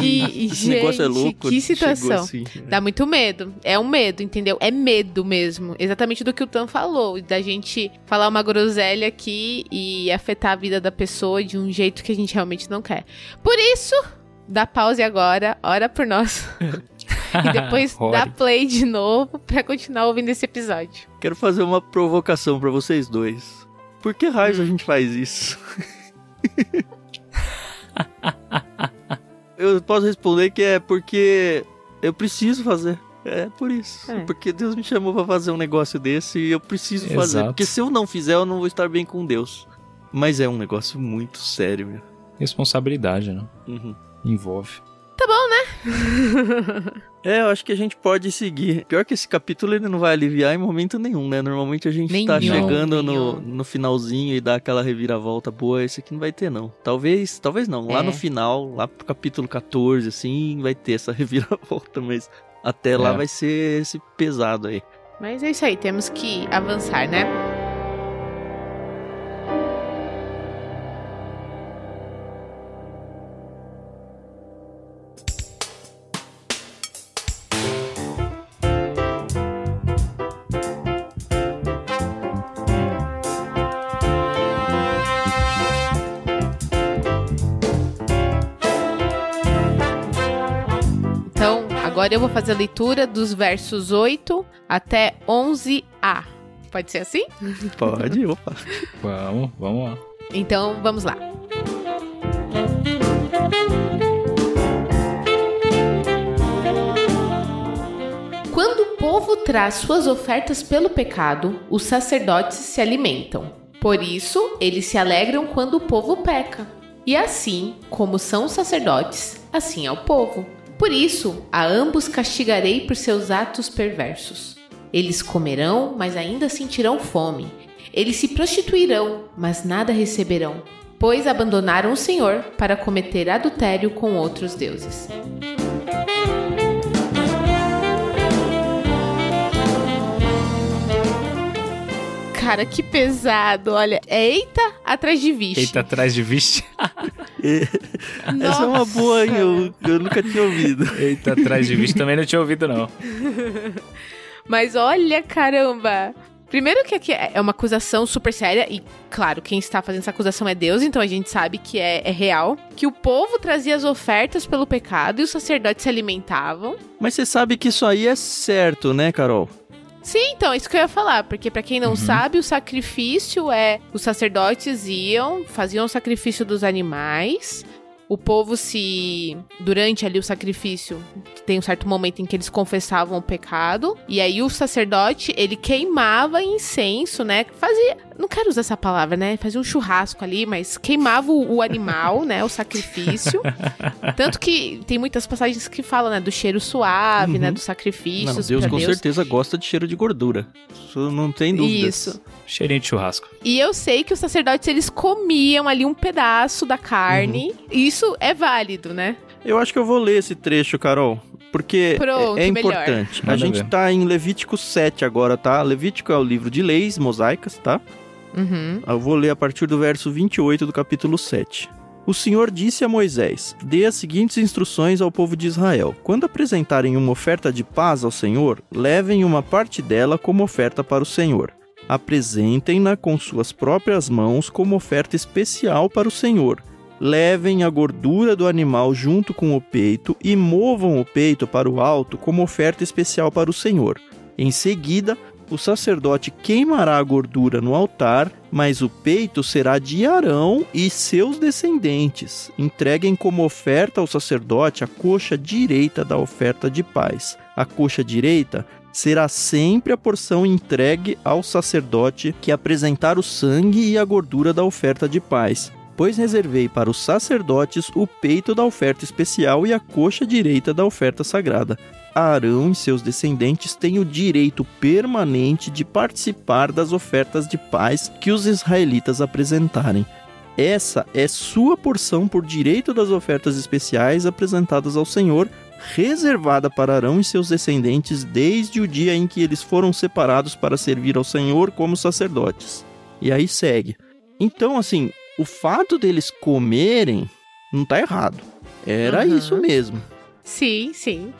S1: Esse
S2: gente,
S1: negócio é louco.
S2: que situação.
S1: Assim,
S2: Dá muito medo. É um medo, entendeu? É medo mesmo. Exatamente do que o Tan falou. Da gente falar uma groselha aqui e afetar a vida da pessoa de um jeito que a gente realmente não quer. Por isso, dá pause agora, ora por nós. E depois dá play de novo pra continuar ouvindo esse episódio.
S1: Quero fazer uma provocação pra vocês dois. Por que raios a gente faz isso? Eu posso responder que é porque eu preciso fazer. É por isso. Porque Deus me chamou pra fazer um negócio desse e eu preciso fazer. Porque se eu não fizer, eu não vou estar bem com Deus. Mas é um negócio muito sério, meu.
S3: Responsabilidade, né? Envolve.
S2: Tá bom, né?
S1: Eu acho que a gente pode seguir. Pior que esse capítulo ele não vai aliviar em momento nenhum, né? Normalmente a gente tá chegando no finalzinho e dá aquela reviravolta boa. Esse aqui não vai ter, não. Talvez não. Lá no final, lá pro capítulo 14, assim, vai ter essa reviravolta, mas até lá vai ser esse pesado aí.
S2: Mas é isso aí, temos que avançar, né? Agora eu vou fazer a leitura dos versos 8 até 11a. Pode ser assim?
S1: Pode, opa.
S3: Vamos lá.
S2: Então, vamos lá. Quando o povo traz suas ofertas pelo pecado, os sacerdotes se alimentam. Por isso, eles se alegram quando o povo peca. E assim, como são os sacerdotes, assim é o povo. Por isso, a ambos castigarei por seus atos perversos. Eles comerão, mas ainda sentirão fome. Eles se prostituirão, mas nada receberão, pois abandonaram o Senhor para cometer adultério com outros deuses. Cara, que pesado, olha. Eita atrás de vixe.
S3: Eita atrás de vixe.
S1: Essa é uma boa, hein? Eu nunca tinha ouvido.
S3: Eita atrás de vixe, também não tinha ouvido, não.
S2: Mas olha, caramba. Primeiro que aqui é uma acusação super séria. E, claro, quem está fazendo essa acusação é Deus. Então a gente sabe que é real. Que o povo trazia as ofertas pelo pecado e os sacerdotes se alimentavam.
S1: Mas você sabe que isso aí é certo, né, Carol?
S2: Sim, então, isso que eu ia falar, porque pra quem não sabe, o sacrifício os sacerdotes faziam o sacrifício dos animais, o povo durante ali o sacrifício, tem um certo momento em que eles confessavam o pecado, e aí o sacerdote, ele queimava incenso, né, não quero usar essa palavra, né, fazia um churrasco ali, mas queimava o animal, né, o sacrifício, tanto que tem muitas passagens que falam, né, do cheiro suave, né, dos sacrifícios.
S1: Não, Deus com certeza gosta de cheiro de gordura, isso não tem dúvidas.
S2: Isso.
S3: Cheirinho de churrasco.
S2: E eu sei que os sacerdotes, eles comiam ali um pedaço da carne, isso é válido, né?
S1: Eu acho que eu vou ler esse trecho, Carol, porque é importante. A gente tá em Levítico 7 agora, tá? Levítico é o livro de leis mosaicas, tá? Eu vou ler a partir do verso 28 do capítulo 7. O Senhor disse a Moisés: dê as seguintes instruções ao povo de Israel. Quando apresentarem uma oferta de paz ao Senhor, levem uma parte dela como oferta para o Senhor. Apresentem-na com suas próprias mãos como oferta especial para o Senhor. Levem a gordura do animal junto com o peito e movam o peito para o alto como oferta especial para o Senhor. Em seguida, o sacerdote queimará a gordura no altar, mas o peito será de Arão e seus descendentes. Entreguem como oferta ao sacerdote a coxa direita da oferta de paz. A coxa direita será sempre a porção entregue ao sacerdote que apresentar o sangue e a gordura da oferta de paz, pois reservei para os sacerdotes o peito da oferta especial e a coxa direita da oferta sagrada. Arão e seus descendentes têm o direito permanente de participar das ofertas de paz que os israelitas apresentarem. Essa é sua porção por direito das ofertas especiais apresentadas ao Senhor, reservada para Arão e seus descendentes desde o dia em que eles foram separados para servir ao Senhor como sacerdotes. E aí segue. Então, assim, o fato deles comerem não está errado. Era isso mesmo.
S2: Sim, sim.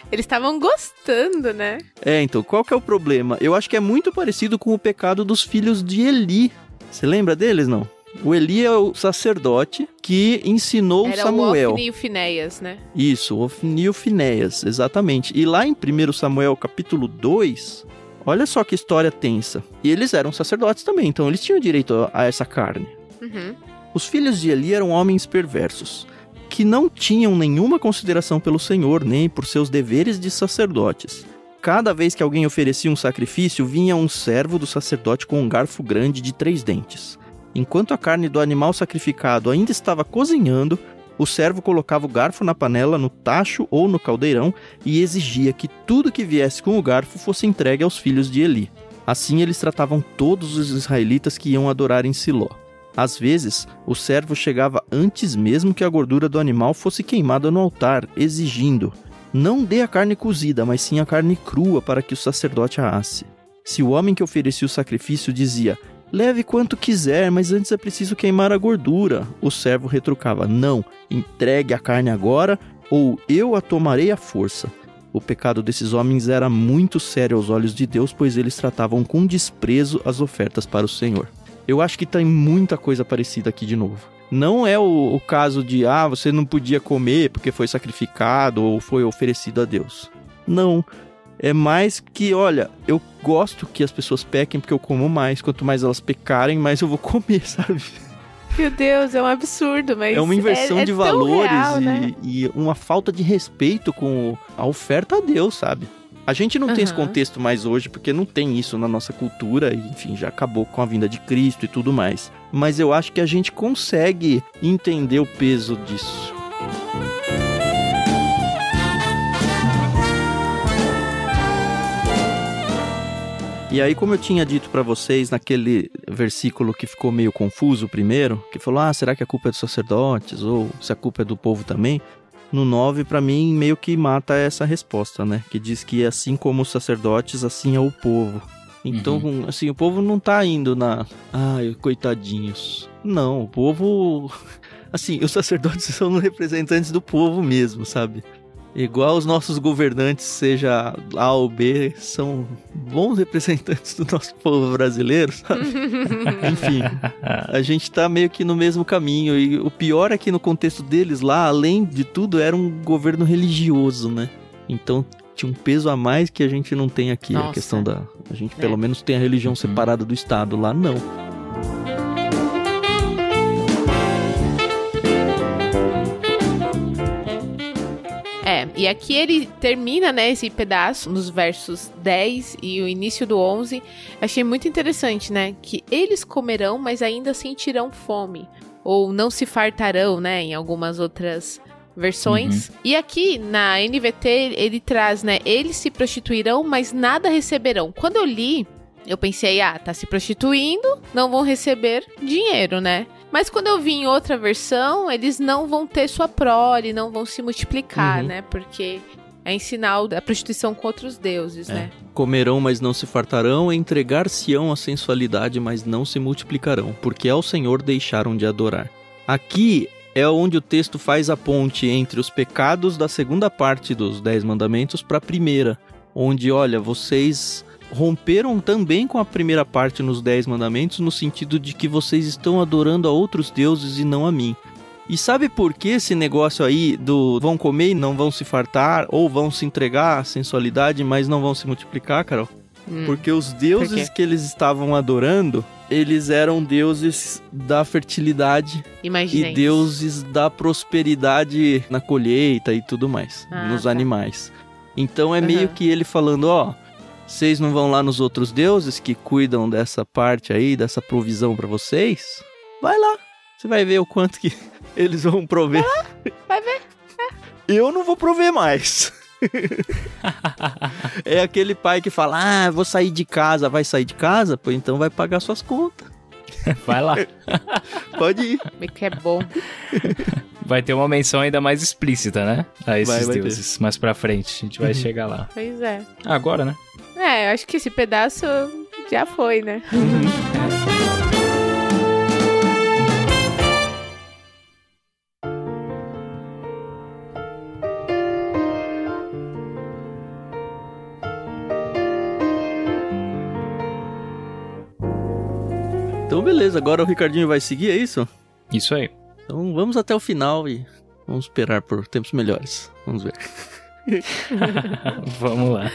S2: Eles estavam gostando, né?
S1: Então, qual que é o problema? Eu acho que é muito parecido com o pecado dos filhos de Eli. Você lembra deles, não? O Eli é o sacerdote que ensinou Samuel.
S2: Era o Ofni e o Finéias, né?
S1: Isso, o Ofni e o Finéias, exatamente. E lá em 1 Samuel capítulo 2, olha só que história tensa. E eles eram sacerdotes também, então eles tinham direito a essa carne. Os filhos de Eli eram homens perversos, que não tinham nenhuma consideração pelo Senhor, nem por seus deveres de sacerdotes. Cada vez que alguém oferecia um sacrifício, vinha um servo do sacerdote com um garfo grande de 3 dentes. Enquanto a carne do animal sacrificado ainda estava cozinhando, o servo colocava o garfo na panela, no tacho ou no caldeirão e exigia que tudo que viesse com o garfo fosse entregue aos filhos de Eli. Assim eles tratavam todos os israelitas que iam adorar em Siló. Às vezes, o servo chegava antes mesmo que a gordura do animal fosse queimada no altar, exigindo: não dê a carne cozida, mas sim a carne crua para que o sacerdote a asse. Se o homem que oferecia o sacrifício dizia: leve quanto quiser, mas antes é preciso queimar a gordura, o servo retrucava: não, entregue a carne agora, ou eu a tomarei à força. O pecado desses homens era muito sério aos olhos de Deus, pois eles tratavam com desprezo as ofertas para o Senhor. Eu acho que tem muita coisa parecida aqui de novo. Não é o caso de, você não podia comer porque foi sacrificado ou foi oferecido a Deus. Não. É mais que, olha, eu gosto que as pessoas pequem porque eu como mais. Quanto mais elas pecarem, mais eu vou comer, sabe?
S2: Meu Deus, é um absurdo, mas...
S1: É uma inversão de valores
S2: real, né?
S1: e uma falta de respeito com a oferta a Deus, sabe? A gente não tem esse contexto mais hoje, porque não tem isso na nossa cultura, e enfim, já acabou com a vinda de Cristo e tudo mais. Mas eu acho que a gente consegue entender o peso disso. E aí, como eu tinha dito pra vocês naquele versículo que ficou meio confuso primeiro, que falou, será que a culpa é dos sacerdotes, ou se a culpa é do povo também? No 9, pra mim, meio que mata essa resposta, né? Que diz que assim como os sacerdotes, assim é o povo. Então, assim, o povo não tá indo na... coitadinhos. Não, o povo... Assim, os sacerdotes são representantes do povo mesmo, sabe? Igual os nossos governantes, seja A ou B, são bons representantes do nosso povo brasileiro, sabe? Enfim, a gente tá meio que no mesmo caminho. E o pior é que no contexto deles lá, além de tudo, era um governo religioso, né? Então tinha um peso a mais que a gente não tem aqui. Nossa. A questão da... A gente pelo menos tem a religião separada do Estado. Lá não.
S2: E aqui ele termina, né, esse pedaço nos versos 10 e o início do 11. Achei muito interessante, né, que eles comerão, mas ainda sentirão fome. Ou não se fartarão, né, em algumas outras versões. E aqui na NVT ele traz, né, eles se prostituirão, mas nada receberão. Quando eu li, eu pensei, tá se prostituindo, não vão receber dinheiro, né? Mas quando eu vi em outra versão, eles não vão ter sua prole, não vão se multiplicar, né? Porque é em sinal da prostituição com outros deuses, né?
S1: Comerão, mas não se fartarão, entregar-se-ão à sensualidade, mas não se multiplicarão, porque ao Senhor deixaram de adorar. Aqui é onde o texto faz a ponte entre os pecados da segunda parte dos 10 mandamentos para a primeira, onde, olha, vocês romperam também com a primeira parte nos 10 mandamentos, no sentido de que vocês estão adorando a outros deuses e não a mim. E sabe por que esse negócio aí do vão comer e não vão se fartar, ou vão se entregar à sensualidade, mas não vão se multiplicar, Carol? Porque os deuses que eles estavam adorando, eles eram deuses da fertilidade e deuses da prosperidade na colheita e tudo mais, nos animais. Então é meio que ele falando, ó, vocês não vão lá nos outros deuses que cuidam dessa parte aí, dessa provisão pra vocês? Vai lá, você vai ver o quanto que eles vão prover.
S2: Vai ver.
S1: Eu não vou prover mais. É aquele pai que fala, vou sair de casa. Vai sair de casa? Pô, então vai pagar suas contas.
S3: Vai lá.
S1: Pode ir.
S2: Que é bom.
S3: Vai ter uma menção ainda mais explícita, né? A esses deuses.
S1: Ter.
S3: Mais pra frente. A gente vai chegar lá.
S2: Pois é.
S3: Agora, né?
S2: Eu acho que esse pedaço já foi, né?
S1: Então beleza, agora o Ricardinho vai seguir, é isso?
S3: Isso aí.
S1: Então vamos até o final e vamos esperar por tempos melhores. Vamos ver.
S3: Vamos lá.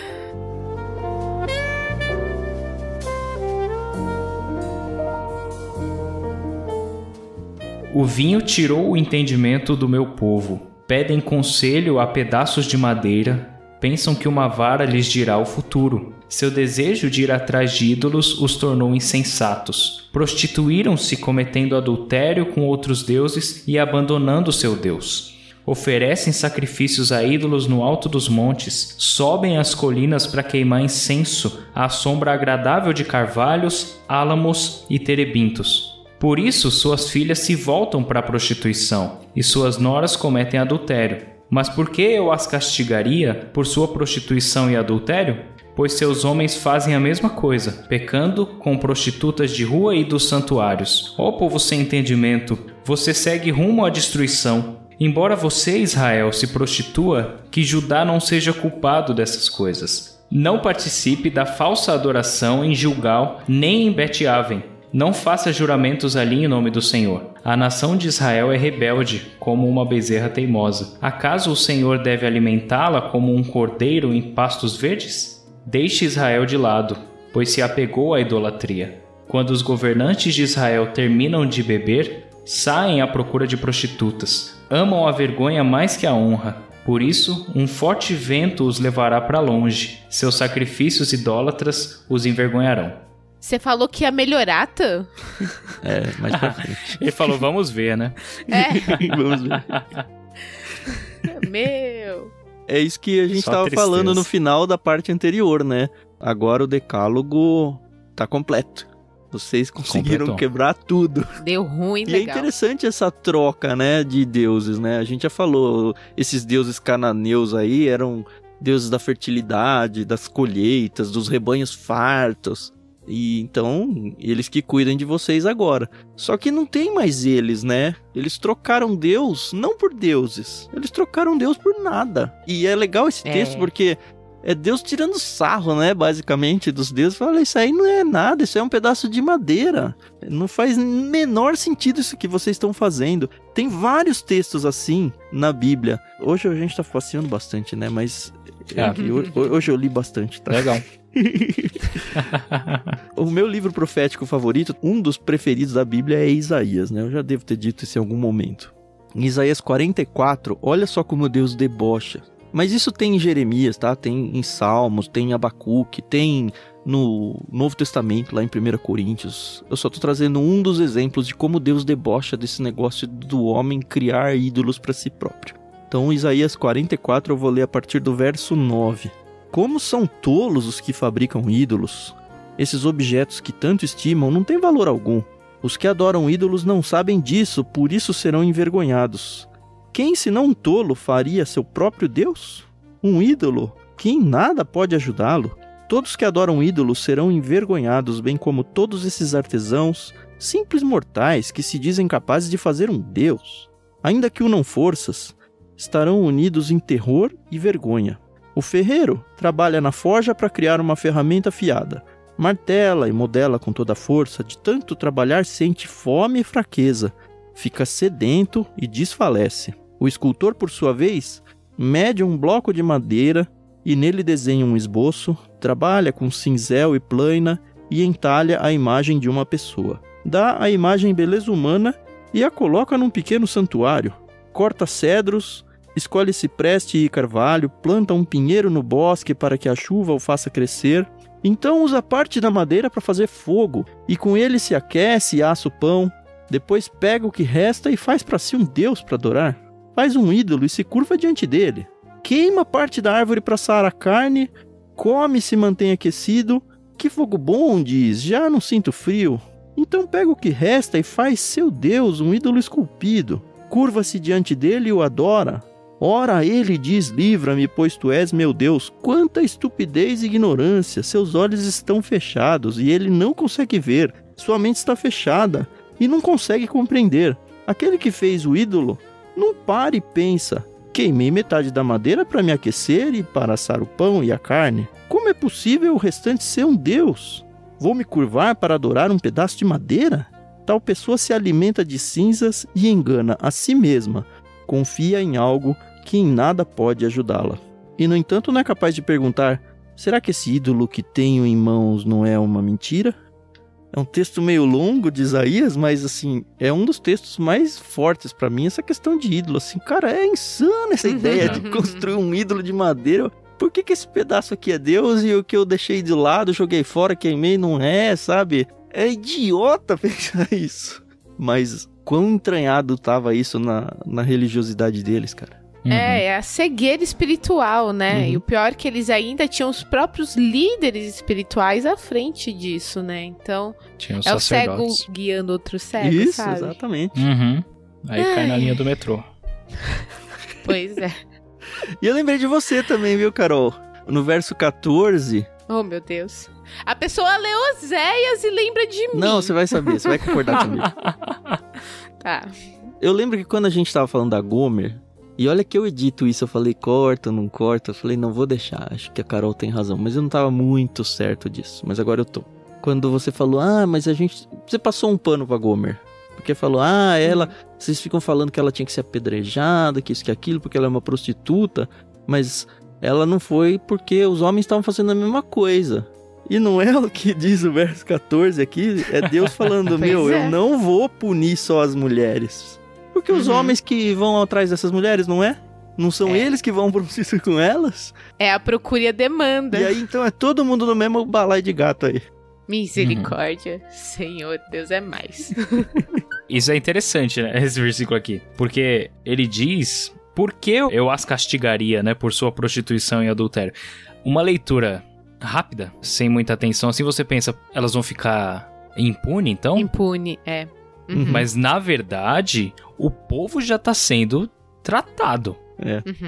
S3: O vinho tirou o entendimento do meu povo. Pedem conselho a pedaços de madeira. Pensam que uma vara lhes dirá o futuro. Seu desejo de ir atrás de ídolos os tornou insensatos. Prostituíram-se cometendo adultério com outros deuses e abandonando seu Deus. Oferecem sacrifícios a ídolos no alto dos montes. Sobem as colinas para queimar incenso à sombra agradável de carvalhos, álamos e terebintos. Por isso suas filhas se voltam para a prostituição e suas noras cometem adultério. Mas por que eu as castigaria por sua prostituição e adultério? Pois seus homens fazem a mesma coisa, pecando com prostitutas de rua e dos santuários. Ó povo sem entendimento, você segue rumo à destruição. Embora você, Israel, se prostitua, que Judá não seja culpado dessas coisas. Não participe da falsa adoração em Gilgal, nem em Bet-Aven. Não faça juramentos ali em nome do Senhor. A nação de Israel é rebelde, como uma bezerra teimosa. Acaso o Senhor deve alimentá-la como um cordeiro em pastos verdes? Deixe Israel de lado, pois se apegou à idolatria. Quando os governantes de Israel terminam de beber, saem à procura de prostitutas. Amam a vergonha mais que a honra. Por isso, um forte vento os levará para longe. Seus sacrifícios idólatras os envergonharão.
S2: Você falou que ia melhorar, Tan?
S1: Mais pra frente.
S3: Ele falou, vamos ver, né?
S1: Vamos ver.
S2: Meu...
S1: É isso que a gente estava falando no final da parte anterior, né? Agora o decálogo tá completo. Vocês conseguiram quebrar tudo.
S2: Deu ruim,
S1: e
S2: legal.
S1: É interessante essa troca, né, de deuses, né? A gente já falou, esses deuses cananeus aí eram deuses da fertilidade, das colheitas, dos rebanhos fartos. E então, eles que cuidam de vocês agora. Só que não tem mais eles, né? Eles trocaram Deus não por deuses. Eles trocaram Deus por nada. E é legal esse texto porque é Deus tirando sarro, né? Basicamente, dos deuses. Fala, isso aí não é nada, isso é um pedaço de madeira. Não faz menor sentido isso que vocês estão fazendo. Tem vários textos assim na Bíblia. Hoje a gente tá passeando bastante, né? Mas hoje eu li bastante, tá?
S3: Legal.
S1: O meu livro profético favorito, um dos preferidos da Bíblia, é Isaías, né? Eu já devo ter dito isso em algum momento. Em Isaías 44, olha só como Deus debocha. Mas isso tem em Jeremias, tá? Tem em Salmos, tem em Abacuque, tem no Novo Testamento, lá em 1 Coríntios. Eu só tô trazendo um dos exemplos de como Deus debocha desse negócio do homem criar ídolos para si próprio. Então, Isaías 44, eu vou ler a partir do verso 9. Como são tolos os que fabricam ídolos? Esses objetos que tanto estimam não têm valor algum. Os que adoram ídolos não sabem disso, por isso serão envergonhados. Quem, senão um tolo, faria seu próprio Deus? Um ídolo que em nada pode ajudá-lo. Todos que adoram ídolos serão envergonhados, bem como todos esses artesãos, simples mortais que se dizem capazes de fazer um deus. Ainda que unam forças, estarão unidos em terror e vergonha. O ferreiro trabalha na forja para criar uma ferramenta afiada. Martela e modela com toda a força, de tanto trabalhar sente fome e fraqueza. Fica sedento e desfalece. O escultor, por sua vez, mede um bloco de madeira e nele desenha um esboço, trabalha com cincel e plaina e entalha a imagem de uma pessoa. Dá à imagem beleza humana e a coloca num pequeno santuário. Corta cedros, escolhe cipreste e carvalho, planta um pinheiro no bosque para que a chuva o faça crescer. Então usa parte da madeira para fazer fogo, e com ele se aquece e assa o pão. Depois pega o que resta e faz para si um deus para adorar. Faz um ídolo e se curva diante dele. Queima parte da árvore para assar a carne, come e se mantém aquecido. Que fogo bom, diz, já não sinto frio. Então pega o que resta e faz seu deus um ídolo esculpido. Curva-se diante dele e o adora. Ora, ele diz, livra-me, pois tu és meu Deus. Quanta estupidez e ignorância, seus olhos estão fechados e ele não consegue ver. Sua mente está fechada e não consegue compreender. Aquele que fez o ídolo não para e pensa. Queimei metade da madeira para me aquecer e para assar o pão e a carne. Como é possível o restante ser um Deus? Vou me curvar para adorar um pedaço de madeira? Tal pessoa se alimenta de cinzas e engana a si mesma. Confia em algo que em nada pode ajudá-la. E, no entanto, não é capaz de perguntar, será que esse ídolo que tenho em mãos não é uma mentira? É um texto meio longo de Isaías, mas, assim, é um dos textos mais fortes pra mim, essa questão de ídolo. Assim, cara, é insana essa ideia de construir um ídolo de madeira. Por que esse pedaço aqui é Deus e o que eu deixei de lado, joguei fora, queimei, não é, sabe? É idiota pensar isso. Mas quão entranhado tava isso na religiosidade deles, cara.
S2: É a cegueira espiritual, né? E o pior é que eles ainda tinham os próprios líderes espirituais à frente disso, né? Então, é o cego guiando outro cego,
S1: isso,
S2: sabe?
S1: Isso, exatamente.
S3: Aí cai na linha do metrô.
S2: Pois é.
S1: E eu lembrei de você também, viu, Carol? No verso 14...
S2: Oh, meu Deus. A pessoa lê Oséias e lembra de mim.
S1: Não, você vai saber, você vai concordar comigo.
S2: Tá.
S1: Eu lembro que quando a gente tava falando da Gomer... E olha que eu edito isso, eu falei, corta, não corta. Eu falei, não, vou deixar, acho que a Carol tem razão. Mas eu não tava muito certo disso, mas agora eu tô. Quando você falou, mas a gente... Você passou um pano pra Gomer. Porque falou, ela... Vocês ficam falando que ela tinha que ser apedrejada, que isso, que aquilo, porque ela é uma prostituta. Mas ela não foi porque os homens estavam fazendo a mesma coisa. E não é o que diz o verso 14 aqui, é Deus falando, eu não vou punir só as mulheres. Porque os homens que vão atrás dessas mulheres, não é? Não são eles que vão prostituir com elas?
S2: É a procura e a demanda.
S1: E aí, então, é todo mundo no mesmo balaio de gato aí.
S2: Misericórdia. Senhor, Deus é mais.
S3: Isso é interessante, né? Esse versículo aqui. Porque ele diz, por que eu as castigaria, né? Por sua prostituição e adultério. Uma leitura rápida, sem muita atenção. Assim você pensa, elas vão ficar impune, então?
S2: Impune, é.
S3: Mas, na verdade, o povo já tá sendo tratado.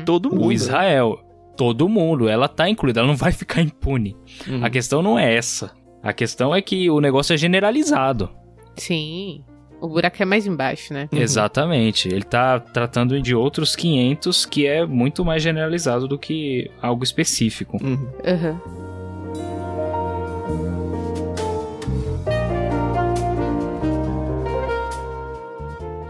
S1: Todo mundo.
S3: O Israel, todo mundo, ela tá incluída, ela não vai ficar impune. A questão não é essa. A questão é que o negócio é generalizado.
S2: Sim, o buraco é mais embaixo, né?
S3: Exatamente, ele tá tratando de outros 500 que é muito mais generalizado do que algo específico.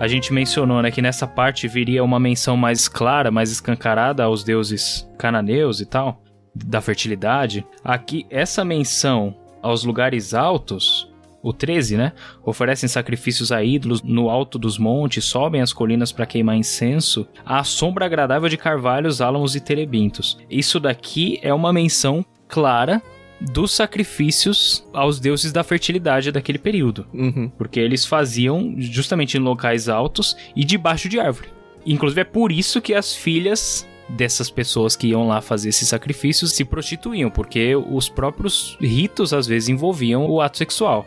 S3: A gente mencionou, né, que nessa parte viria uma menção mais clara, mais escancarada aos deuses cananeus e tal, da fertilidade. Aqui, essa menção aos lugares altos, o 13, né, oferecem sacrifícios a ídolos no alto dos montes, sobem as colinas para queimar incenso, à sombra agradável de carvalhos, álamos e terebintos. Isso daqui é uma menção clara dos sacrifícios aos deuses da fertilidade daquele período. Porque eles faziam justamente em locais altos e debaixo de árvore. Inclusive é por isso que as filhas dessas pessoas que iam lá fazer esses sacrifícios se prostituíam, porque os próprios ritos às vezes envolviam o ato sexual.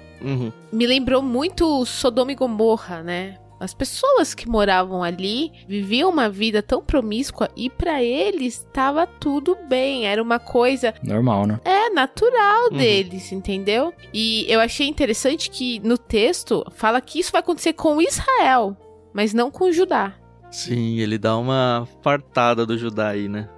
S2: Me lembrou muito Sodoma e Gomorra, né? As pessoas que moravam ali viviam uma vida tão promíscua e pra eles estava tudo bem. Era uma coisa...
S3: Normal, né?
S2: natural deles, entendeu? E eu achei interessante que no texto fala que isso vai acontecer com Israel, mas não com Judá.
S1: Sim, ele dá uma fartada do Judá aí, né?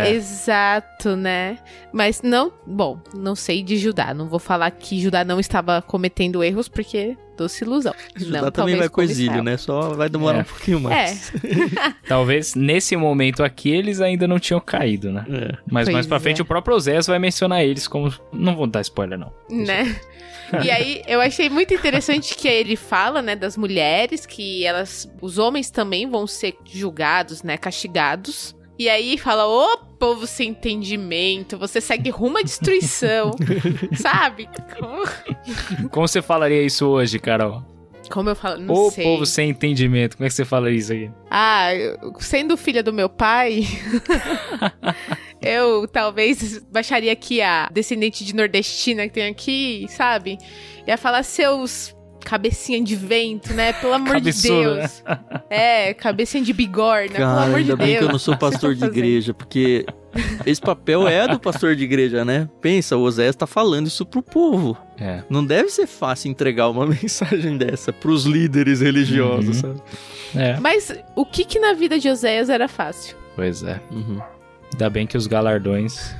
S2: Exato, né? Mas não sei de Judá. Não vou falar que Judá não estava cometendo erros, porque doce ilusão.
S1: Judá
S2: não,
S1: também vai com
S2: Israel.
S1: exílio, né? Só vai demorar um pouquinho mais.
S3: Talvez nesse momento aqui eles ainda não tinham caído, né? Mas
S2: Pois
S3: mais pra frente o próprio Oséias vai mencionar eles como... Não vou dar spoiler, não.
S2: Né? E aí, eu achei muito interessante que ele fala, né, das mulheres, que os homens também vão ser julgados, né, castigados. E aí fala, ô povo sem entendimento, você segue rumo à destruição, sabe?
S3: Como você falaria isso hoje, Carol?
S2: Como eu falo, não sei.
S3: Ô povo sem entendimento, como é que você fala isso aqui?
S2: Sendo filha do meu pai, eu talvez baixaria aqui a descendente de nordestina que tem aqui, sabe? Ia falar seus... cabecinha de vento, né? Pelo amor de Deus. Cabecinha de bigorna, pelo amor de Deus.
S1: Ainda bem que eu não sou pastor de igreja, porque esse papel é do pastor de igreja, né? Pensa, o Oséias tá falando isso pro povo. Não deve ser fácil entregar uma mensagem dessa pros líderes religiosos, sabe?
S2: Mas o que na vida de Oséias era fácil?
S3: Pois é. Ainda bem que os galardões...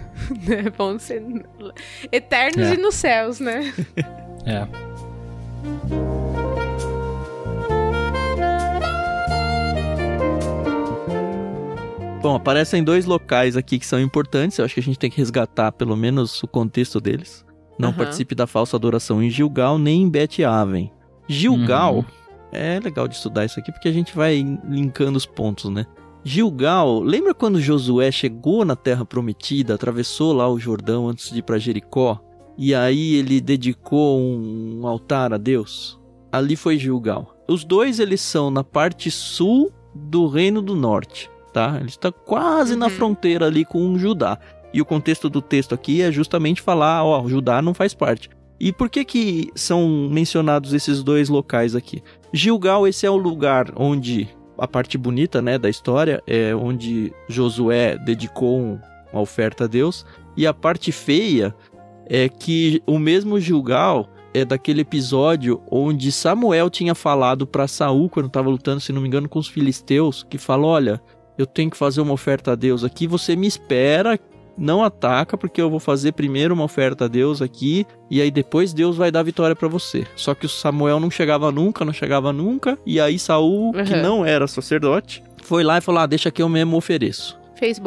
S2: vão ser eternos e nos céus, né?
S1: Bom, aparecem 2 locais aqui que são importantes. Eu acho que a gente tem que resgatar pelo menos o contexto deles. Não participe da falsa adoração em Gilgal nem em Bet-Aven. Gilgal, é legal de estudar isso aqui porque a gente vai linkando os pontos, né? Gilgal, lembra quando Josué chegou na Terra Prometida, atravessou lá o Jordão antes de ir para Jericó? E aí ele dedicou um altar a Deus? Ali foi Gilgal. Os 2, eles são na parte sul do Reino do Norte, tá? Ele está quase na fronteira ali com o Judá. E o contexto do texto aqui é justamente falar, o Judá não faz parte. E por que são mencionados esses 2 locais aqui? Gilgal, esse é o lugar onde, a parte bonita, né, da história, é onde Josué dedicou uma oferta a Deus. E a parte feia é que o mesmo Gilgal é daquele episódio onde Samuel tinha falado para Saul, quando estava lutando, se não me engano, com os filisteus, que falou, olha, eu tenho que fazer uma oferta a Deus aqui, você me espera, não ataca, porque eu vou fazer primeiro uma oferta a Deus aqui, e aí depois Deus vai dar vitória para você. Só que o Samuel não chegava nunca, e aí Saul, que não era sacerdote, foi lá e falou, deixa que eu mesmo ofereço.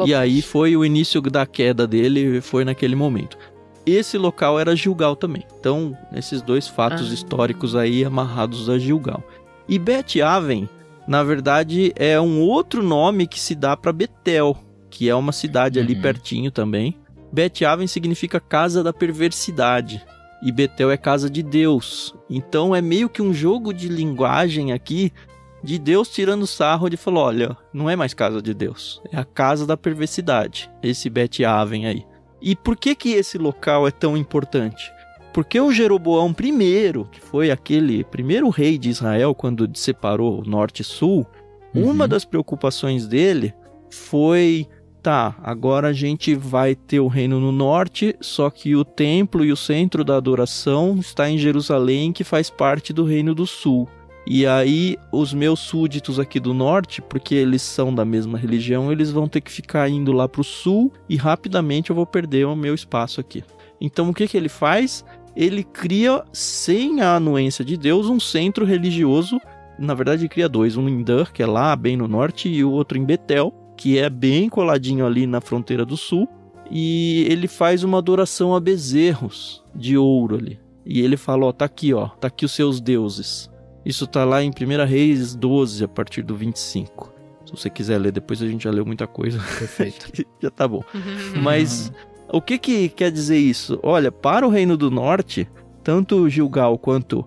S1: E aí foi o início da queda dele, foi naquele momento. Esse local era Gilgal também. Então, esses 2 fatos históricos aí amarrados a Gilgal. E Bet-Aven, na verdade, é um outro nome que se dá para Betel, que é uma cidade ali pertinho também. Bet-Aven significa casa da perversidade. E Betel é casa de Deus. Então, é meio que um jogo de linguagem aqui, de Deus tirando sarro de falar, olha, não é mais casa de Deus, é a casa da perversidade, esse Bet-Aven aí. E por que esse local é tão importante? Porque o Jeroboão I, que foi aquele primeiro rei de Israel quando separou o norte e sul, uma das preocupações dele foi, agora a gente vai ter o reino no norte, só que o templo e o centro da adoração está em Jerusalém, que faz parte do reino do sul. E aí os meus súditos aqui do norte, porque eles são da mesma religião, eles vão ter que ficar indo lá para o sul e rapidamente eu vou perder o meu espaço aqui. Então o que ele faz? Ele cria, sem a anuência de Deus, um centro religioso. Na verdade ele cria 2, um em Dur, que é lá bem no norte, e o outro em Betel, que é bem coladinho ali na fronteira do sul. E ele faz uma adoração a bezerros de ouro ali. E ele fala, tá aqui os seus deuses. Isso tá lá em 1 Reis 12, a partir do 25. Se você quiser ler, depois a gente já leu muita coisa. Perfeito. Já tá bom. Mas o que quer dizer isso? Olha, para o Reino do Norte, tanto Gilgal quanto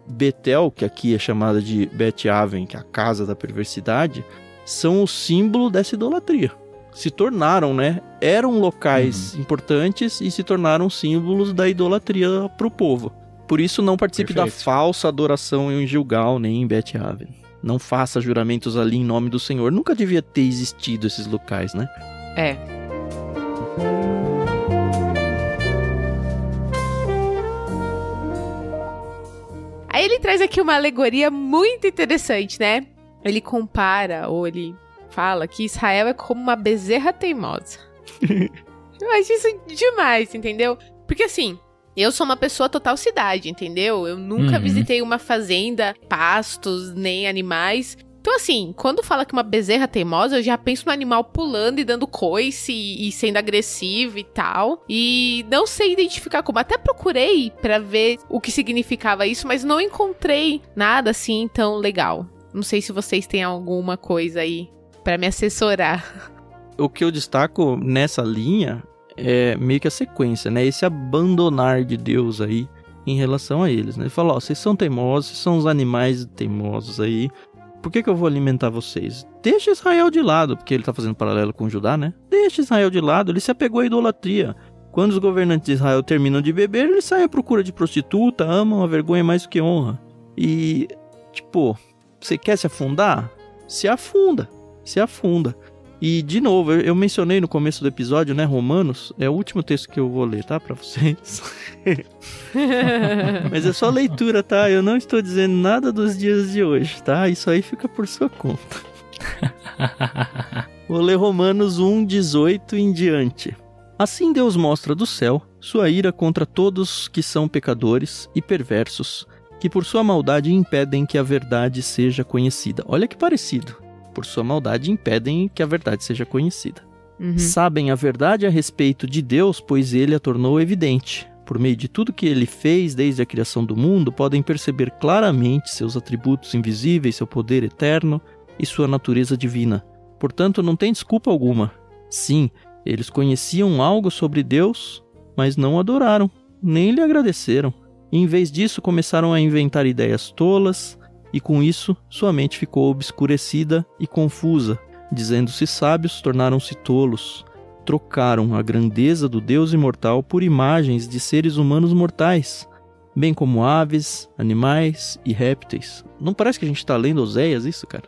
S1: Betel, que aqui é chamada de Bet-Aven, que é a casa da perversidade, são o símbolo dessa idolatria. Se tornaram, né? Eram locais importantes e se tornaram símbolos da idolatria para o povo. Por isso não participe da falsa adoração em Gilgal nem em Bet-Aven. não faça juramentos ali em nome do Senhor. Nunca devia ter existido esses locais, né?
S2: É. Aí ele traz aqui uma alegoria muito interessante, né? Ele compara, ou ele fala que Israel é como uma bezerra teimosa. Eu acho isso demais, entendeu? Porque assim, eu sou uma pessoa total cidade, entendeu? Eu nunca visitei uma fazenda, pastos, nem animais. Então assim, quando fala que uma bezerra teimosa, eu já penso no animal pulando e dando coice e sendo agressivo e tal. E não sei identificar como. Até procurei pra ver o que significava isso, mas não encontrei nada assim tão legal. Não sei se vocês têm alguma coisa aí pra me assessorar.
S1: O que eu destaco nessa linha é meio que a sequência, né? Esse abandonar de Deus aí em relação a eles, né? Ele fala, ó, vocês são teimosos, vocês são os animais teimosos aí. Por que eu vou alimentar vocês? Deixa Israel de lado, porque ele tá fazendo paralelo com Judá, né? Deixa Israel de lado, ele se apegou à idolatria. Quando os governantes de Israel terminam de beber, eles saem à procura de prostituta, amam a vergonha mais do que honra. E, tipo, você quer se afundar? Se afunda, se afunda. E, de novo, eu mencionei no começo do episódio, né, Romanos, é o último texto que eu vou ler, tá, pra vocês. Mas é só leitura, tá? Eu não estou dizendo nada dos dias de hoje, tá? Isso aí fica por sua conta. Vou ler Romanos 1:18 em diante. Assim Deus mostra do céu sua ira contra todos que são pecadores e perversos, que por sua maldade impedem que a verdade seja conhecida. Olha que parecido. Por sua maldade impedem que a verdade seja conhecida. Sabem a verdade a respeito de Deus, pois ele a tornou evidente. Por meio de tudo que ele fez desde a criação do mundo, podem perceber claramente seus atributos invisíveis, seu poder eterno e sua natureza divina. Portanto, não tem desculpa alguma. Sim, eles conheciam algo sobre Deus, mas não adoraram, nem lhe agradeceram. E, em vez disso, começaram a inventar ideias tolas, e com isso, sua mente ficou obscurecida e confusa. Dizendo-se sábios, tornaram-se tolos. Trocaram a grandeza do Deus imortal por imagens de seres humanos mortais, bem como aves, animais e répteis. Não parece que a gente está lendo Oséias isso, cara?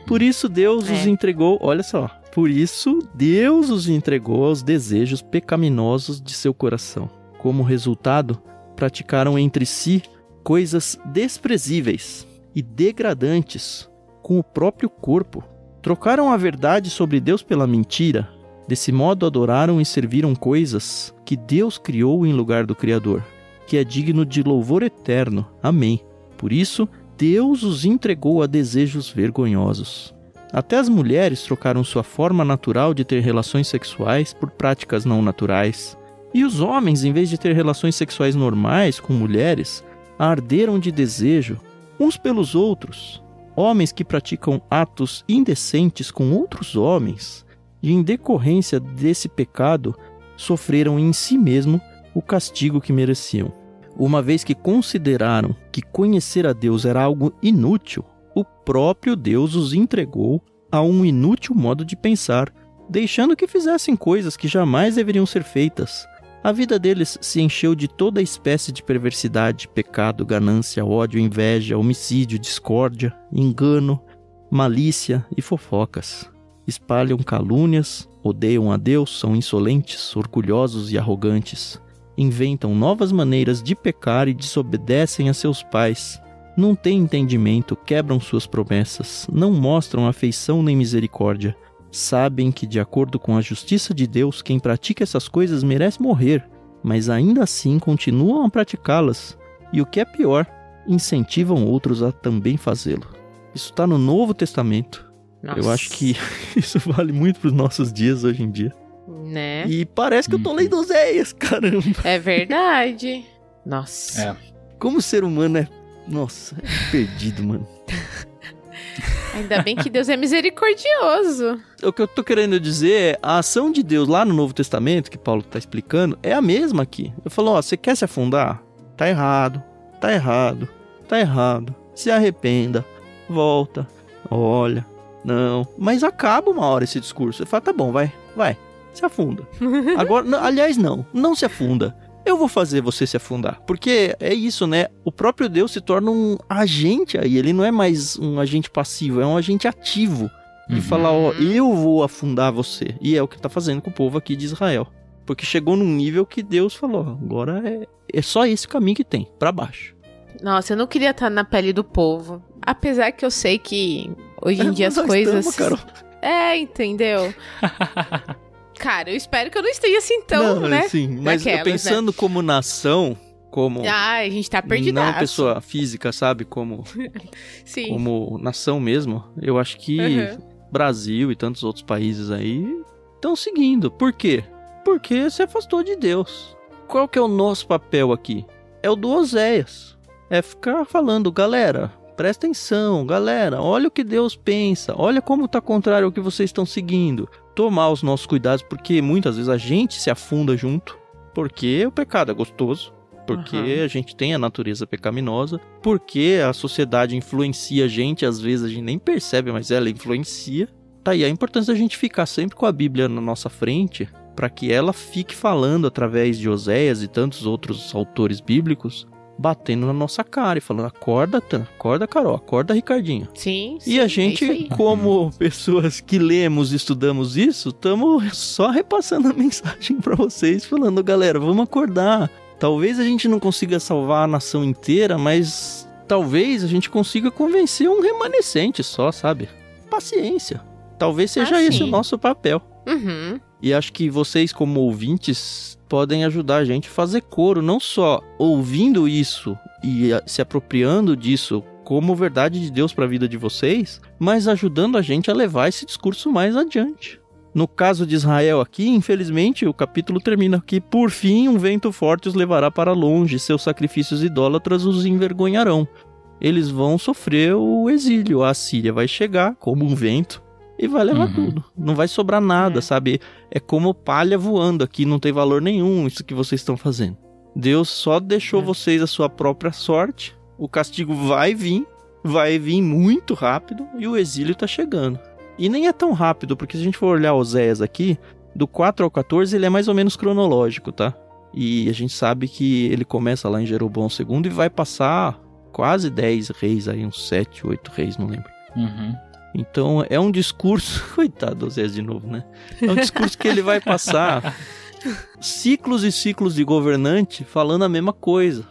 S1: Por isso Deus os entregou, olha só, por isso Deus os entregou aos desejos pecaminosos de seu coração. Como resultado, praticaram entre si coisas desprezíveis e degradantes com o próprio corpo. Trocaram a verdade sobre Deus pela mentira. Desse modo adoraram e serviram coisas que Deus criou em lugar do Criador, que é digno de louvor eterno. Amém. Por isso, Deus os entregou a desejos vergonhosos. Até as mulheres trocaram sua forma natural de ter relações sexuais por práticas não naturais. E os homens, em vez de ter relações sexuais normais com mulheres, arderam de desejo uns pelos outros. Homens que praticam atos indecentes com outros homens, e em decorrência desse pecado, sofreram em si mesmo o castigo que mereciam. Uma vez que consideraram que conhecer a Deus era algo inútil, o próprio Deus os entregou a um inútil modo de pensar, deixando que fizessem coisas que jamais deveriam ser feitas. A vida deles se encheu de toda espécie de perversidade, pecado, ganância, ódio, inveja, homicídio, discórdia, engano, malícia e fofocas. Espalham calúnias, odeiam a Deus, são insolentes, orgulhosos e arrogantes. Inventam novas maneiras de pecar e desobedecem a seus pais. Não têm entendimento, quebram suas promessas, não mostram afeição nem misericórdia. Sabem que, de acordo com a justiça de Deus, quem pratica essas coisas merece morrer, mas ainda assim continuam a praticá-las. E o que é pior, incentivam outros a também fazê-lo. Isso está no Novo Testamento. Nossa. Eu acho que isso vale muito para os nossos dias hoje em dia.
S2: Né?
S1: E parece que eu tô lendo Oséias, caramba.
S2: É verdade. Nossa.
S1: Como o ser humano é... Nossa, é perdido, mano.
S2: Ainda bem que Deus é misericordioso.
S1: O que eu tô querendo dizer é, a ação de Deus lá no Novo Testamento, que Paulo tá explicando, é a mesma aqui. Eu falo, ó, você quer se afundar? Tá errado, tá errado, tá errado. Se arrependa, volta, olha, não. Mas acaba uma hora esse discurso. Você fala, tá bom, vai, se afunda. Agora, não, aliás, não se afunda. eu vou fazer você se afundar. Porque é isso, né? O próprio Deus se torna um agente aí. Ele não é mais um agente passivo, é um agente ativo. De falar, ó, eu vou afundar você. E é o que tá fazendo com o povo aqui de Israel. Porque chegou num nível que Deus falou, agora é só esse caminho que tem, pra baixo.
S2: Nossa, eu não queria estar na pele do povo. Apesar que eu sei que hoje em dia as coisas...
S1: Estamos, Carol.
S2: Entendeu? Cara, eu espero que eu não esteja assim tão, né?
S1: Sim, mas
S2: Daquelas,
S1: pensando, né, como nação, como...
S2: a gente tá perdidaço.
S1: Não pessoa física, sabe? Como,
S2: Sim.
S1: Como nação mesmo. Eu acho que Brasil e tantos outros países aí estão seguindo. Por quê? Porque se afastou de Deus. Qual que é o nosso papel aqui? É o do Oséias. É ficar falando, galera, presta atenção, galera, olha o que Deus pensa, olha como tá contrário ao que vocês estão seguindo. Tomar os nossos cuidados, porque muitas vezes a gente se afunda junto, porque o pecado é gostoso, porque a gente tem a natureza pecaminosa, porque a sociedade influencia a gente, às vezes a gente nem percebe, mas ela influencia. Tá aí a importância da gente ficar sempre com a Bíblia na nossa frente, para que ela fique falando através de Oséias e tantos outros autores bíblicos, batendo na nossa cara e falando, acorda, Tan, acorda, Carol, acorda, Ricardinho.
S2: Sim,
S1: e a gente, como pessoas que lemos e estudamos isso, estamos só repassando a mensagem para vocês, falando, galera, vamos acordar. Talvez a gente não consiga salvar a nação inteira, mas talvez a gente consiga convencer um remanescente só, sabe? Paciência. Talvez seja esse o nosso papel. E acho que vocês, como ouvintes, podem ajudar a gente a fazer coro, não só ouvindo isso e se apropriando disso como verdade de Deus para a vida de vocês, mas ajudando a gente a levar esse discurso mais adiante. No caso de Israel aqui, infelizmente, o capítulo termina aqui. Por fim, um vento forte os levará para longe, seus sacrifícios idólatras os envergonharão. Eles vão sofrer o exílio, a Assíria vai chegar como um vento e vai levar tudo. Não vai sobrar nada, sabe? É como palha voando aqui, não tem valor nenhum isso que vocês estão fazendo. Deus só deixou vocês a sua própria sorte, o castigo vai vir muito rápido e o exílio tá chegando. E nem é tão rápido, porque se a gente for olhar Oséias aqui, do 4 ao 14 ele é mais ou menos cronológico, tá? E a gente sabe que ele começa lá em Jeroboão II e vai passar quase 10 reis aí, uns 7, 8 reis, não lembro. Então é um discurso, coitado Oséias de novo, né? É um discurso que ele vai passar ciclos e ciclos de governante falando a mesma coisa.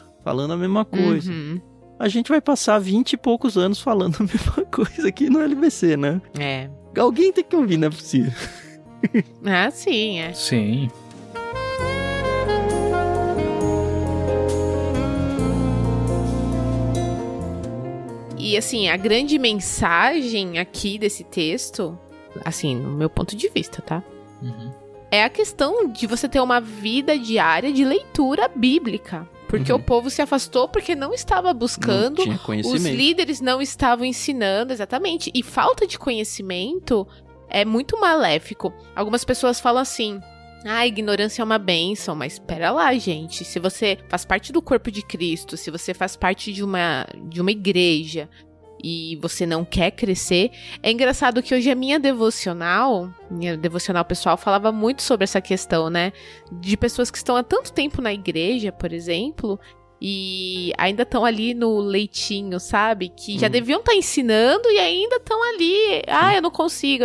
S1: A gente vai passar 20 e poucos anos falando a mesma coisa aqui no LBC, né? Alguém tem que ouvir, não é possível.
S2: Sim, é.
S3: Sim.
S2: E assim, a grande mensagem aqui desse texto, assim, no meu ponto de vista, tá? É a questão de você ter uma vida diária de leitura bíblica. Porque o povo se afastou porque não estava buscando, os líderes não estavam ensinando, exatamente. E falta de conhecimento é muito maléfico. Algumas pessoas falam assim, a ignorância é uma bênção, mas espera lá, gente. Se você faz parte do corpo de Cristo, se você faz parte de uma igreja e você não quer crescer... É engraçado que hoje a minha devocional pessoal falava muito sobre essa questão, né? De pessoas que estão há tanto tempo na igreja, por exemplo, e ainda estão ali no leitinho, sabe? Que já deviam estar ensinando e ainda estão ali. Eu não consigo.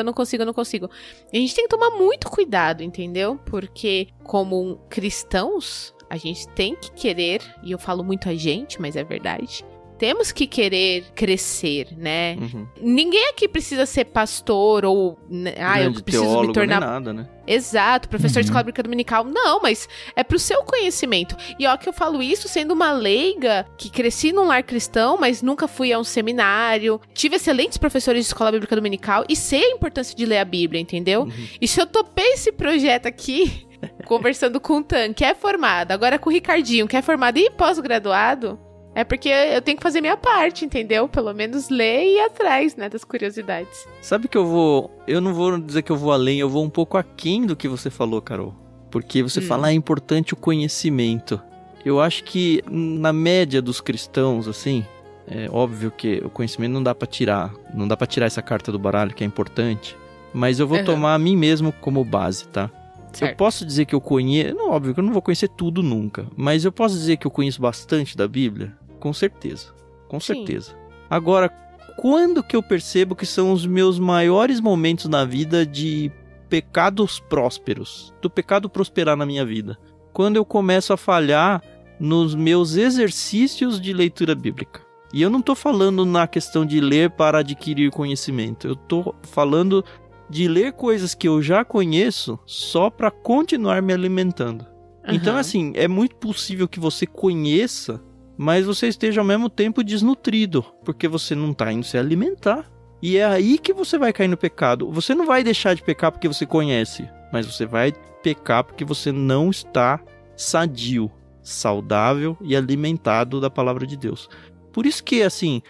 S2: E a gente tem que tomar muito cuidado, entendeu? Porque como cristãos, a gente tem que querer, e eu falo muito a gente, mas é verdade... Temos que querer crescer, né? Ninguém aqui precisa ser pastor ou... eu preciso
S1: teólogo,
S2: me tornar...
S1: nem nada, né?
S2: Exato, professor de escola bíblica dominical. Não, mas é pro seu conhecimento. E ó, que eu falo isso sendo uma leiga que cresci num lar cristão, mas nunca fui a um seminário. Tive excelentes professores de escola bíblica dominical e sei a importância de ler a Bíblia, entendeu? E se eu topei esse projeto aqui, conversando com o Tan, que é formado, agora com o Ricardinho, que é formado e pós-graduado... É porque eu tenho que fazer minha parte, entendeu? Pelo menos ler e ir atrás, né, das curiosidades.
S1: Sabe que eu não vou dizer que eu vou além, eu vou um pouco aquém do que você falou, Carol. Porque você fala, é importante o conhecimento. Eu acho que na média dos cristãos, assim, é óbvio que o conhecimento não dá pra tirar essa carta do baralho, que é importante. Mas eu vou tomar a mim mesmo como base, tá?
S2: Certo.
S1: Eu posso dizer que eu conheço... Não, óbvio que eu não vou conhecer tudo nunca. Mas eu posso dizer que eu conheço bastante da Bíblia? Com certeza. Com certeza. Sim. Agora, quando que eu percebo que são os meus maiores momentos na vida de pecados prósperos? Do pecado prosperar na minha vida? Quando eu começo a falhar nos meus exercícios de leitura bíblica. E eu não estou falando na questão de ler para adquirir conhecimento. Eu estou falando de ler coisas que eu já conheço só para continuar me alimentando. Uhum. Então, assim, é muito possível que você conheça, mas você esteja ao mesmo tempo desnutrido, porque você não está indo se alimentar. E é aí que você vai cair no pecado. Você não vai deixar de pecar porque você conhece, mas você vai pecar porque você não está sadio, saudável e alimentado da palavra de Deus. Por isso que, assim,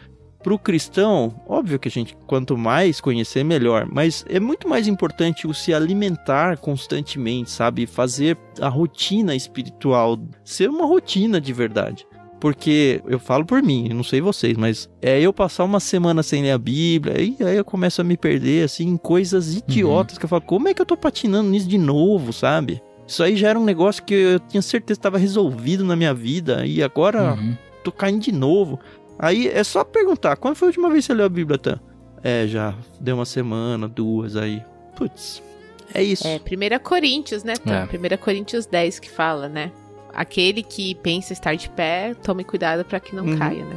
S1: para o cristão, óbvio que a gente, quanto mais conhecer, melhor. Mas é muito mais importante o se alimentar constantemente, sabe? Fazer a rotina espiritual ser uma rotina de verdade. Porque eu falo por mim, não sei vocês, mas eu passar uma semana sem ler a Bíblia, e aí eu começo a me perder, assim, em coisas idiotas que eu falo, como é que eu tô patinando nisso de novo, sabe? Isso aí já era um negócio que eu tinha certeza que estava resolvido na minha vida, e agora tô caindo de novo. Aí é só perguntar, quando foi a última vez que você leu a Bíblia, Tan? Já deu uma semana, 2 aí. Putz, é isso.
S2: 1 Coríntios, né, Tan? 1 Coríntios 10 que fala, né? Aquele que pensa estar de pé, tome cuidado para que não caia, né?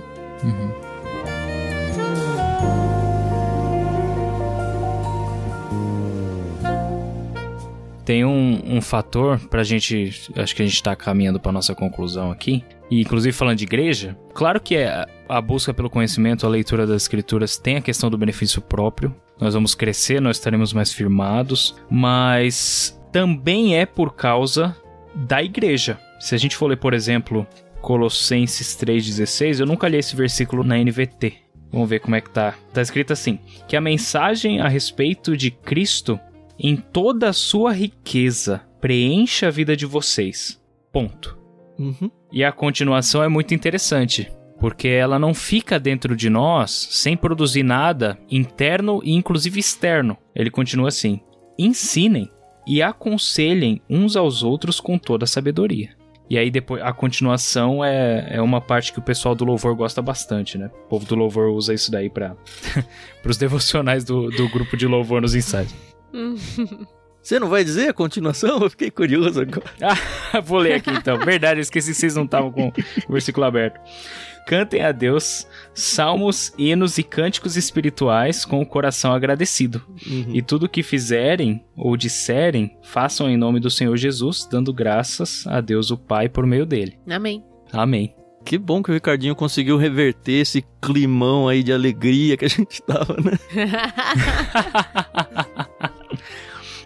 S3: Tem um fator pra gente, acho que a gente tá caminhando pra nossa conclusão aqui, e inclusive falando de igreja, claro que a busca pelo conhecimento, a leitura das escrituras tem a questão do benefício próprio, nós vamos crescer, nós estaremos mais firmados, mas também é por causa da igreja. Se a gente for ler, por exemplo, Colossenses 3,16, eu nunca li esse versículo na NVT. Vamos ver como é que tá. Tá escrito assim, que a mensagem a respeito de Cristo em toda a sua riqueza preencha a vida de vocês. Ponto. E a continuação é muito interessante, porque ela não fica dentro de nós sem produzir nada interno e inclusive externo. Ele continua assim, ensinem e aconselhem uns aos outros com toda a sabedoria. E aí depois a continuação é uma parte que o pessoal do louvor gosta bastante, né? O povo do louvor usa isso daí para os devocionais do grupo de louvor nos ensaios.
S1: Você não vai dizer a continuação? Eu fiquei curioso agora.
S3: Vou ler aqui então. Verdade, eu esqueci que vocês não estavam com o versículo aberto. Cantem a Deus salmos, hinos e cânticos espirituais com o coração agradecido. E tudo o que fizerem ou disserem, façam em nome do Senhor Jesus, dando graças a Deus o Pai por meio dele.
S2: Amém.
S3: Amém.
S1: Que bom que o Ricardinho conseguiu reverter esse climão aí de alegria que a gente tava, né?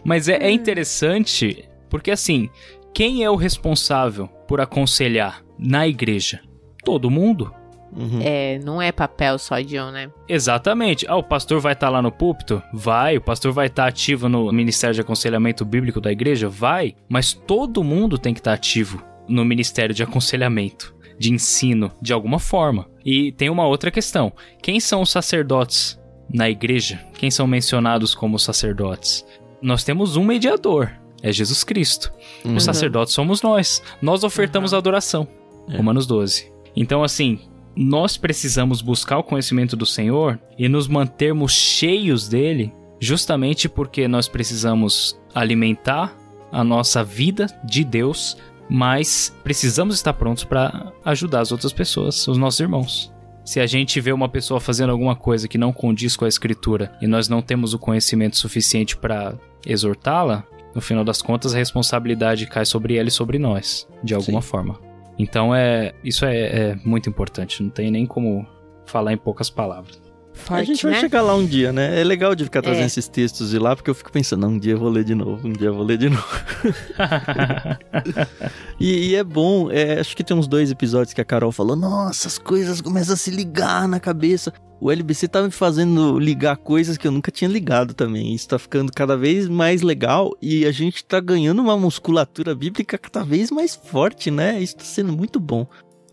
S3: Mas é interessante, porque assim, quem é o responsável por aconselhar na igreja? Todo mundo.
S2: Não é papel só de um, né?
S3: Exatamente. O pastor vai estar lá no púlpito? Vai. O pastor vai estar ativo no Ministério de Aconselhamento Bíblico da igreja? Vai. Mas todo mundo tem que estar ativo no Ministério de Aconselhamento, de ensino, de alguma forma. E tem uma outra questão. Quem são os sacerdotes na igreja? Quem são mencionados como sacerdotes? Nós temos um mediador, é Jesus Cristo. Os sacerdotes somos nós. Nós ofertamos adoração. Romanos 12. Então, assim, nós precisamos buscar o conhecimento do Senhor e nos mantermos cheios dele, justamente porque nós precisamos alimentar a nossa vida de Deus, mas precisamos estar prontos para ajudar as outras pessoas, os nossos irmãos. Se a gente vê uma pessoa fazendo alguma coisa que não condiz com a Escritura e nós não temos o conhecimento suficiente para exortá-la, no final das contas a responsabilidade cai sobre ela e sobre nós, de alguma forma. Então isso é muito importante, não tem nem como falar em poucas palavras.
S1: Forte, a gente vai chegar lá um dia, né? É legal de ficar trazendo esses textos de lá, porque eu fico pensando, um dia eu vou ler de novo, e é bom, acho que tem uns 2 episódios que a Carol falou, nossa, as coisas começam a se ligar na cabeça. O LBC tá me fazendo ligar coisas que eu nunca tinha ligado também. Isso tá ficando cada vez mais legal e a gente tá ganhando uma musculatura bíblica cada vez mais forte, né? Isso tá sendo muito bom.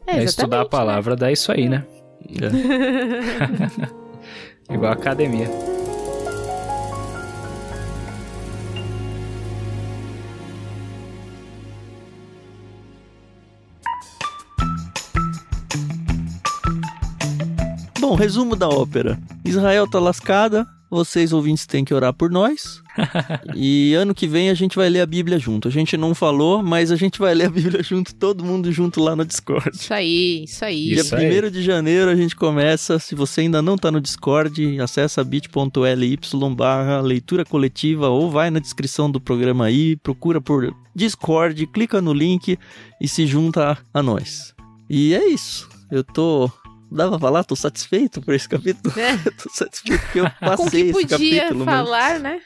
S3: Estudar a palavra, né? Dá isso aí, né? Igual a academia.
S1: Bom, resumo da ópera. Israel tá lascada, vocês ouvintes têm que orar por nós. E ano que vem a gente vai ler a Bíblia junto. A gente não falou, mas a gente vai ler a Bíblia junto, todo mundo junto lá no Discord.
S2: Isso aí.
S1: Dia 1º de janeiro a gente começa. Se você ainda não tá no Discord, acessa bit.ly/leitura coletiva ou vai na descrição do programa aí, procura por Discord, clica no link e se junta a nós. E é isso. Dá pra falar? Tô satisfeito por esse capítulo. Tô satisfeito porque eu passei esse capítulo.
S2: Com que podia falar, né?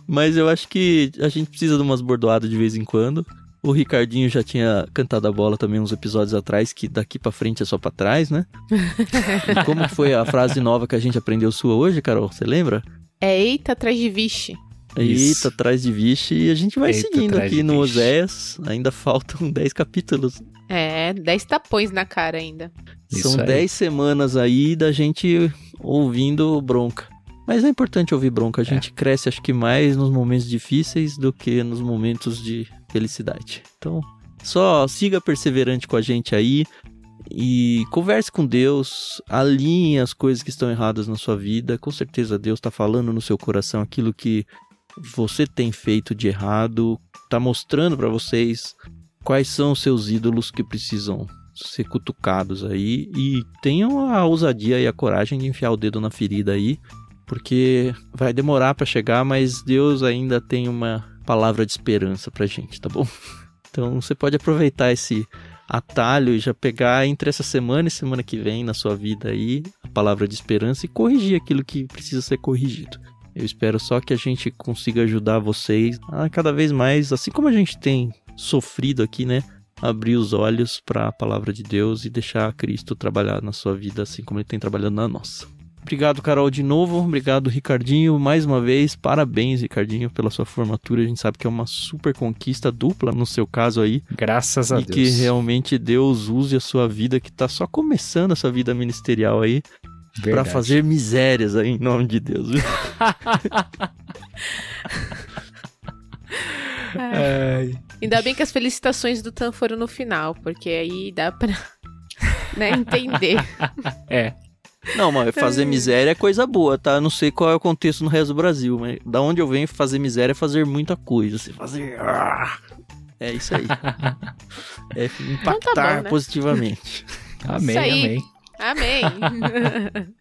S1: Mas eu acho que a gente precisa de umas bordoadas de vez em quando. O Ricardinho já tinha cantado a bola também uns episódios atrás, que daqui pra frente é só pra trás, né? E como foi a frase nova que a gente aprendeu sua hoje, Carol? Você lembra?
S2: É eita atrás de vixe.
S1: Eita, atrás de vixe. E a gente vai seguindo aqui no Oséias. Ainda faltam 10 capítulos.
S2: 10 tapões na cara ainda.
S1: São 10 semanas aí da gente ouvindo bronca. Mas é importante ouvir bronca. A gente cresce, acho que mais nos momentos difíceis do que nos momentos de felicidade. Então, só siga perseverante com a gente aí e converse com Deus, alinhe as coisas que estão erradas na sua vida. Com certeza Deus está falando no seu coração aquilo que você tem feito de errado, está mostrando para vocês quais são os seus ídolos que precisam ser cutucados aí, e tenham a ousadia e a coragem de enfiar o dedo na ferida aí, porque vai demorar para chegar, mas Deus ainda tem uma palavra de esperança pra gente, tá bom? Então você pode aproveitar esse atalho e já pegar entre essa semana e semana que vem na sua vida aí a palavra de esperança e corrigir aquilo que precisa ser corrigido. Eu espero só que a gente consiga ajudar vocês a cada vez mais, assim como a gente tem sofrido aqui, né? Abrir os olhos para a palavra de Deus e deixar Cristo trabalhar na sua vida assim como Ele tem trabalhado na nossa. Obrigado, Carol, de novo. Obrigado, Ricardinho, mais uma vez. Parabéns, Ricardinho, pela sua formatura. A gente sabe que é uma super conquista dupla no seu caso aí.
S3: Graças a Deus.
S1: E que realmente Deus use a sua vida, que tá só começando a sua vida ministerial aí, para fazer misérias aí, em nome de Deus.
S2: Ainda bem que as felicitações do Tan foram no final, porque aí dá pra entender.
S1: Não, mas fazer miséria é coisa boa, tá? Eu não sei qual é o contexto no resto do Brasil, mas da onde eu venho, fazer miséria é fazer muita coisa. Você fazer... É isso aí. É impactar então tá bom, né? Positivamente.
S3: Amém.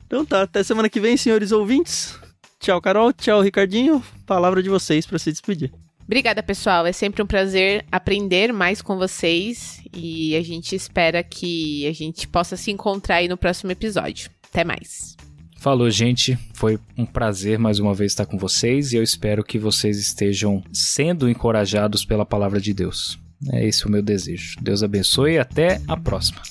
S1: Então tá, até semana que vem, senhores ouvintes. Tchau, Carol. Tchau, Ricardinho. Palavra de vocês pra se despedir.
S2: Obrigada, pessoal. É sempre um prazer aprender mais com vocês e a gente espera que a gente possa se encontrar aí no próximo episódio. Até mais.
S3: Falou, gente. Foi um prazer mais uma vez estar com vocês e eu espero que vocês estejam sendo encorajados pela palavra de Deus. É esse o meu desejo. Deus abençoe e até a próxima.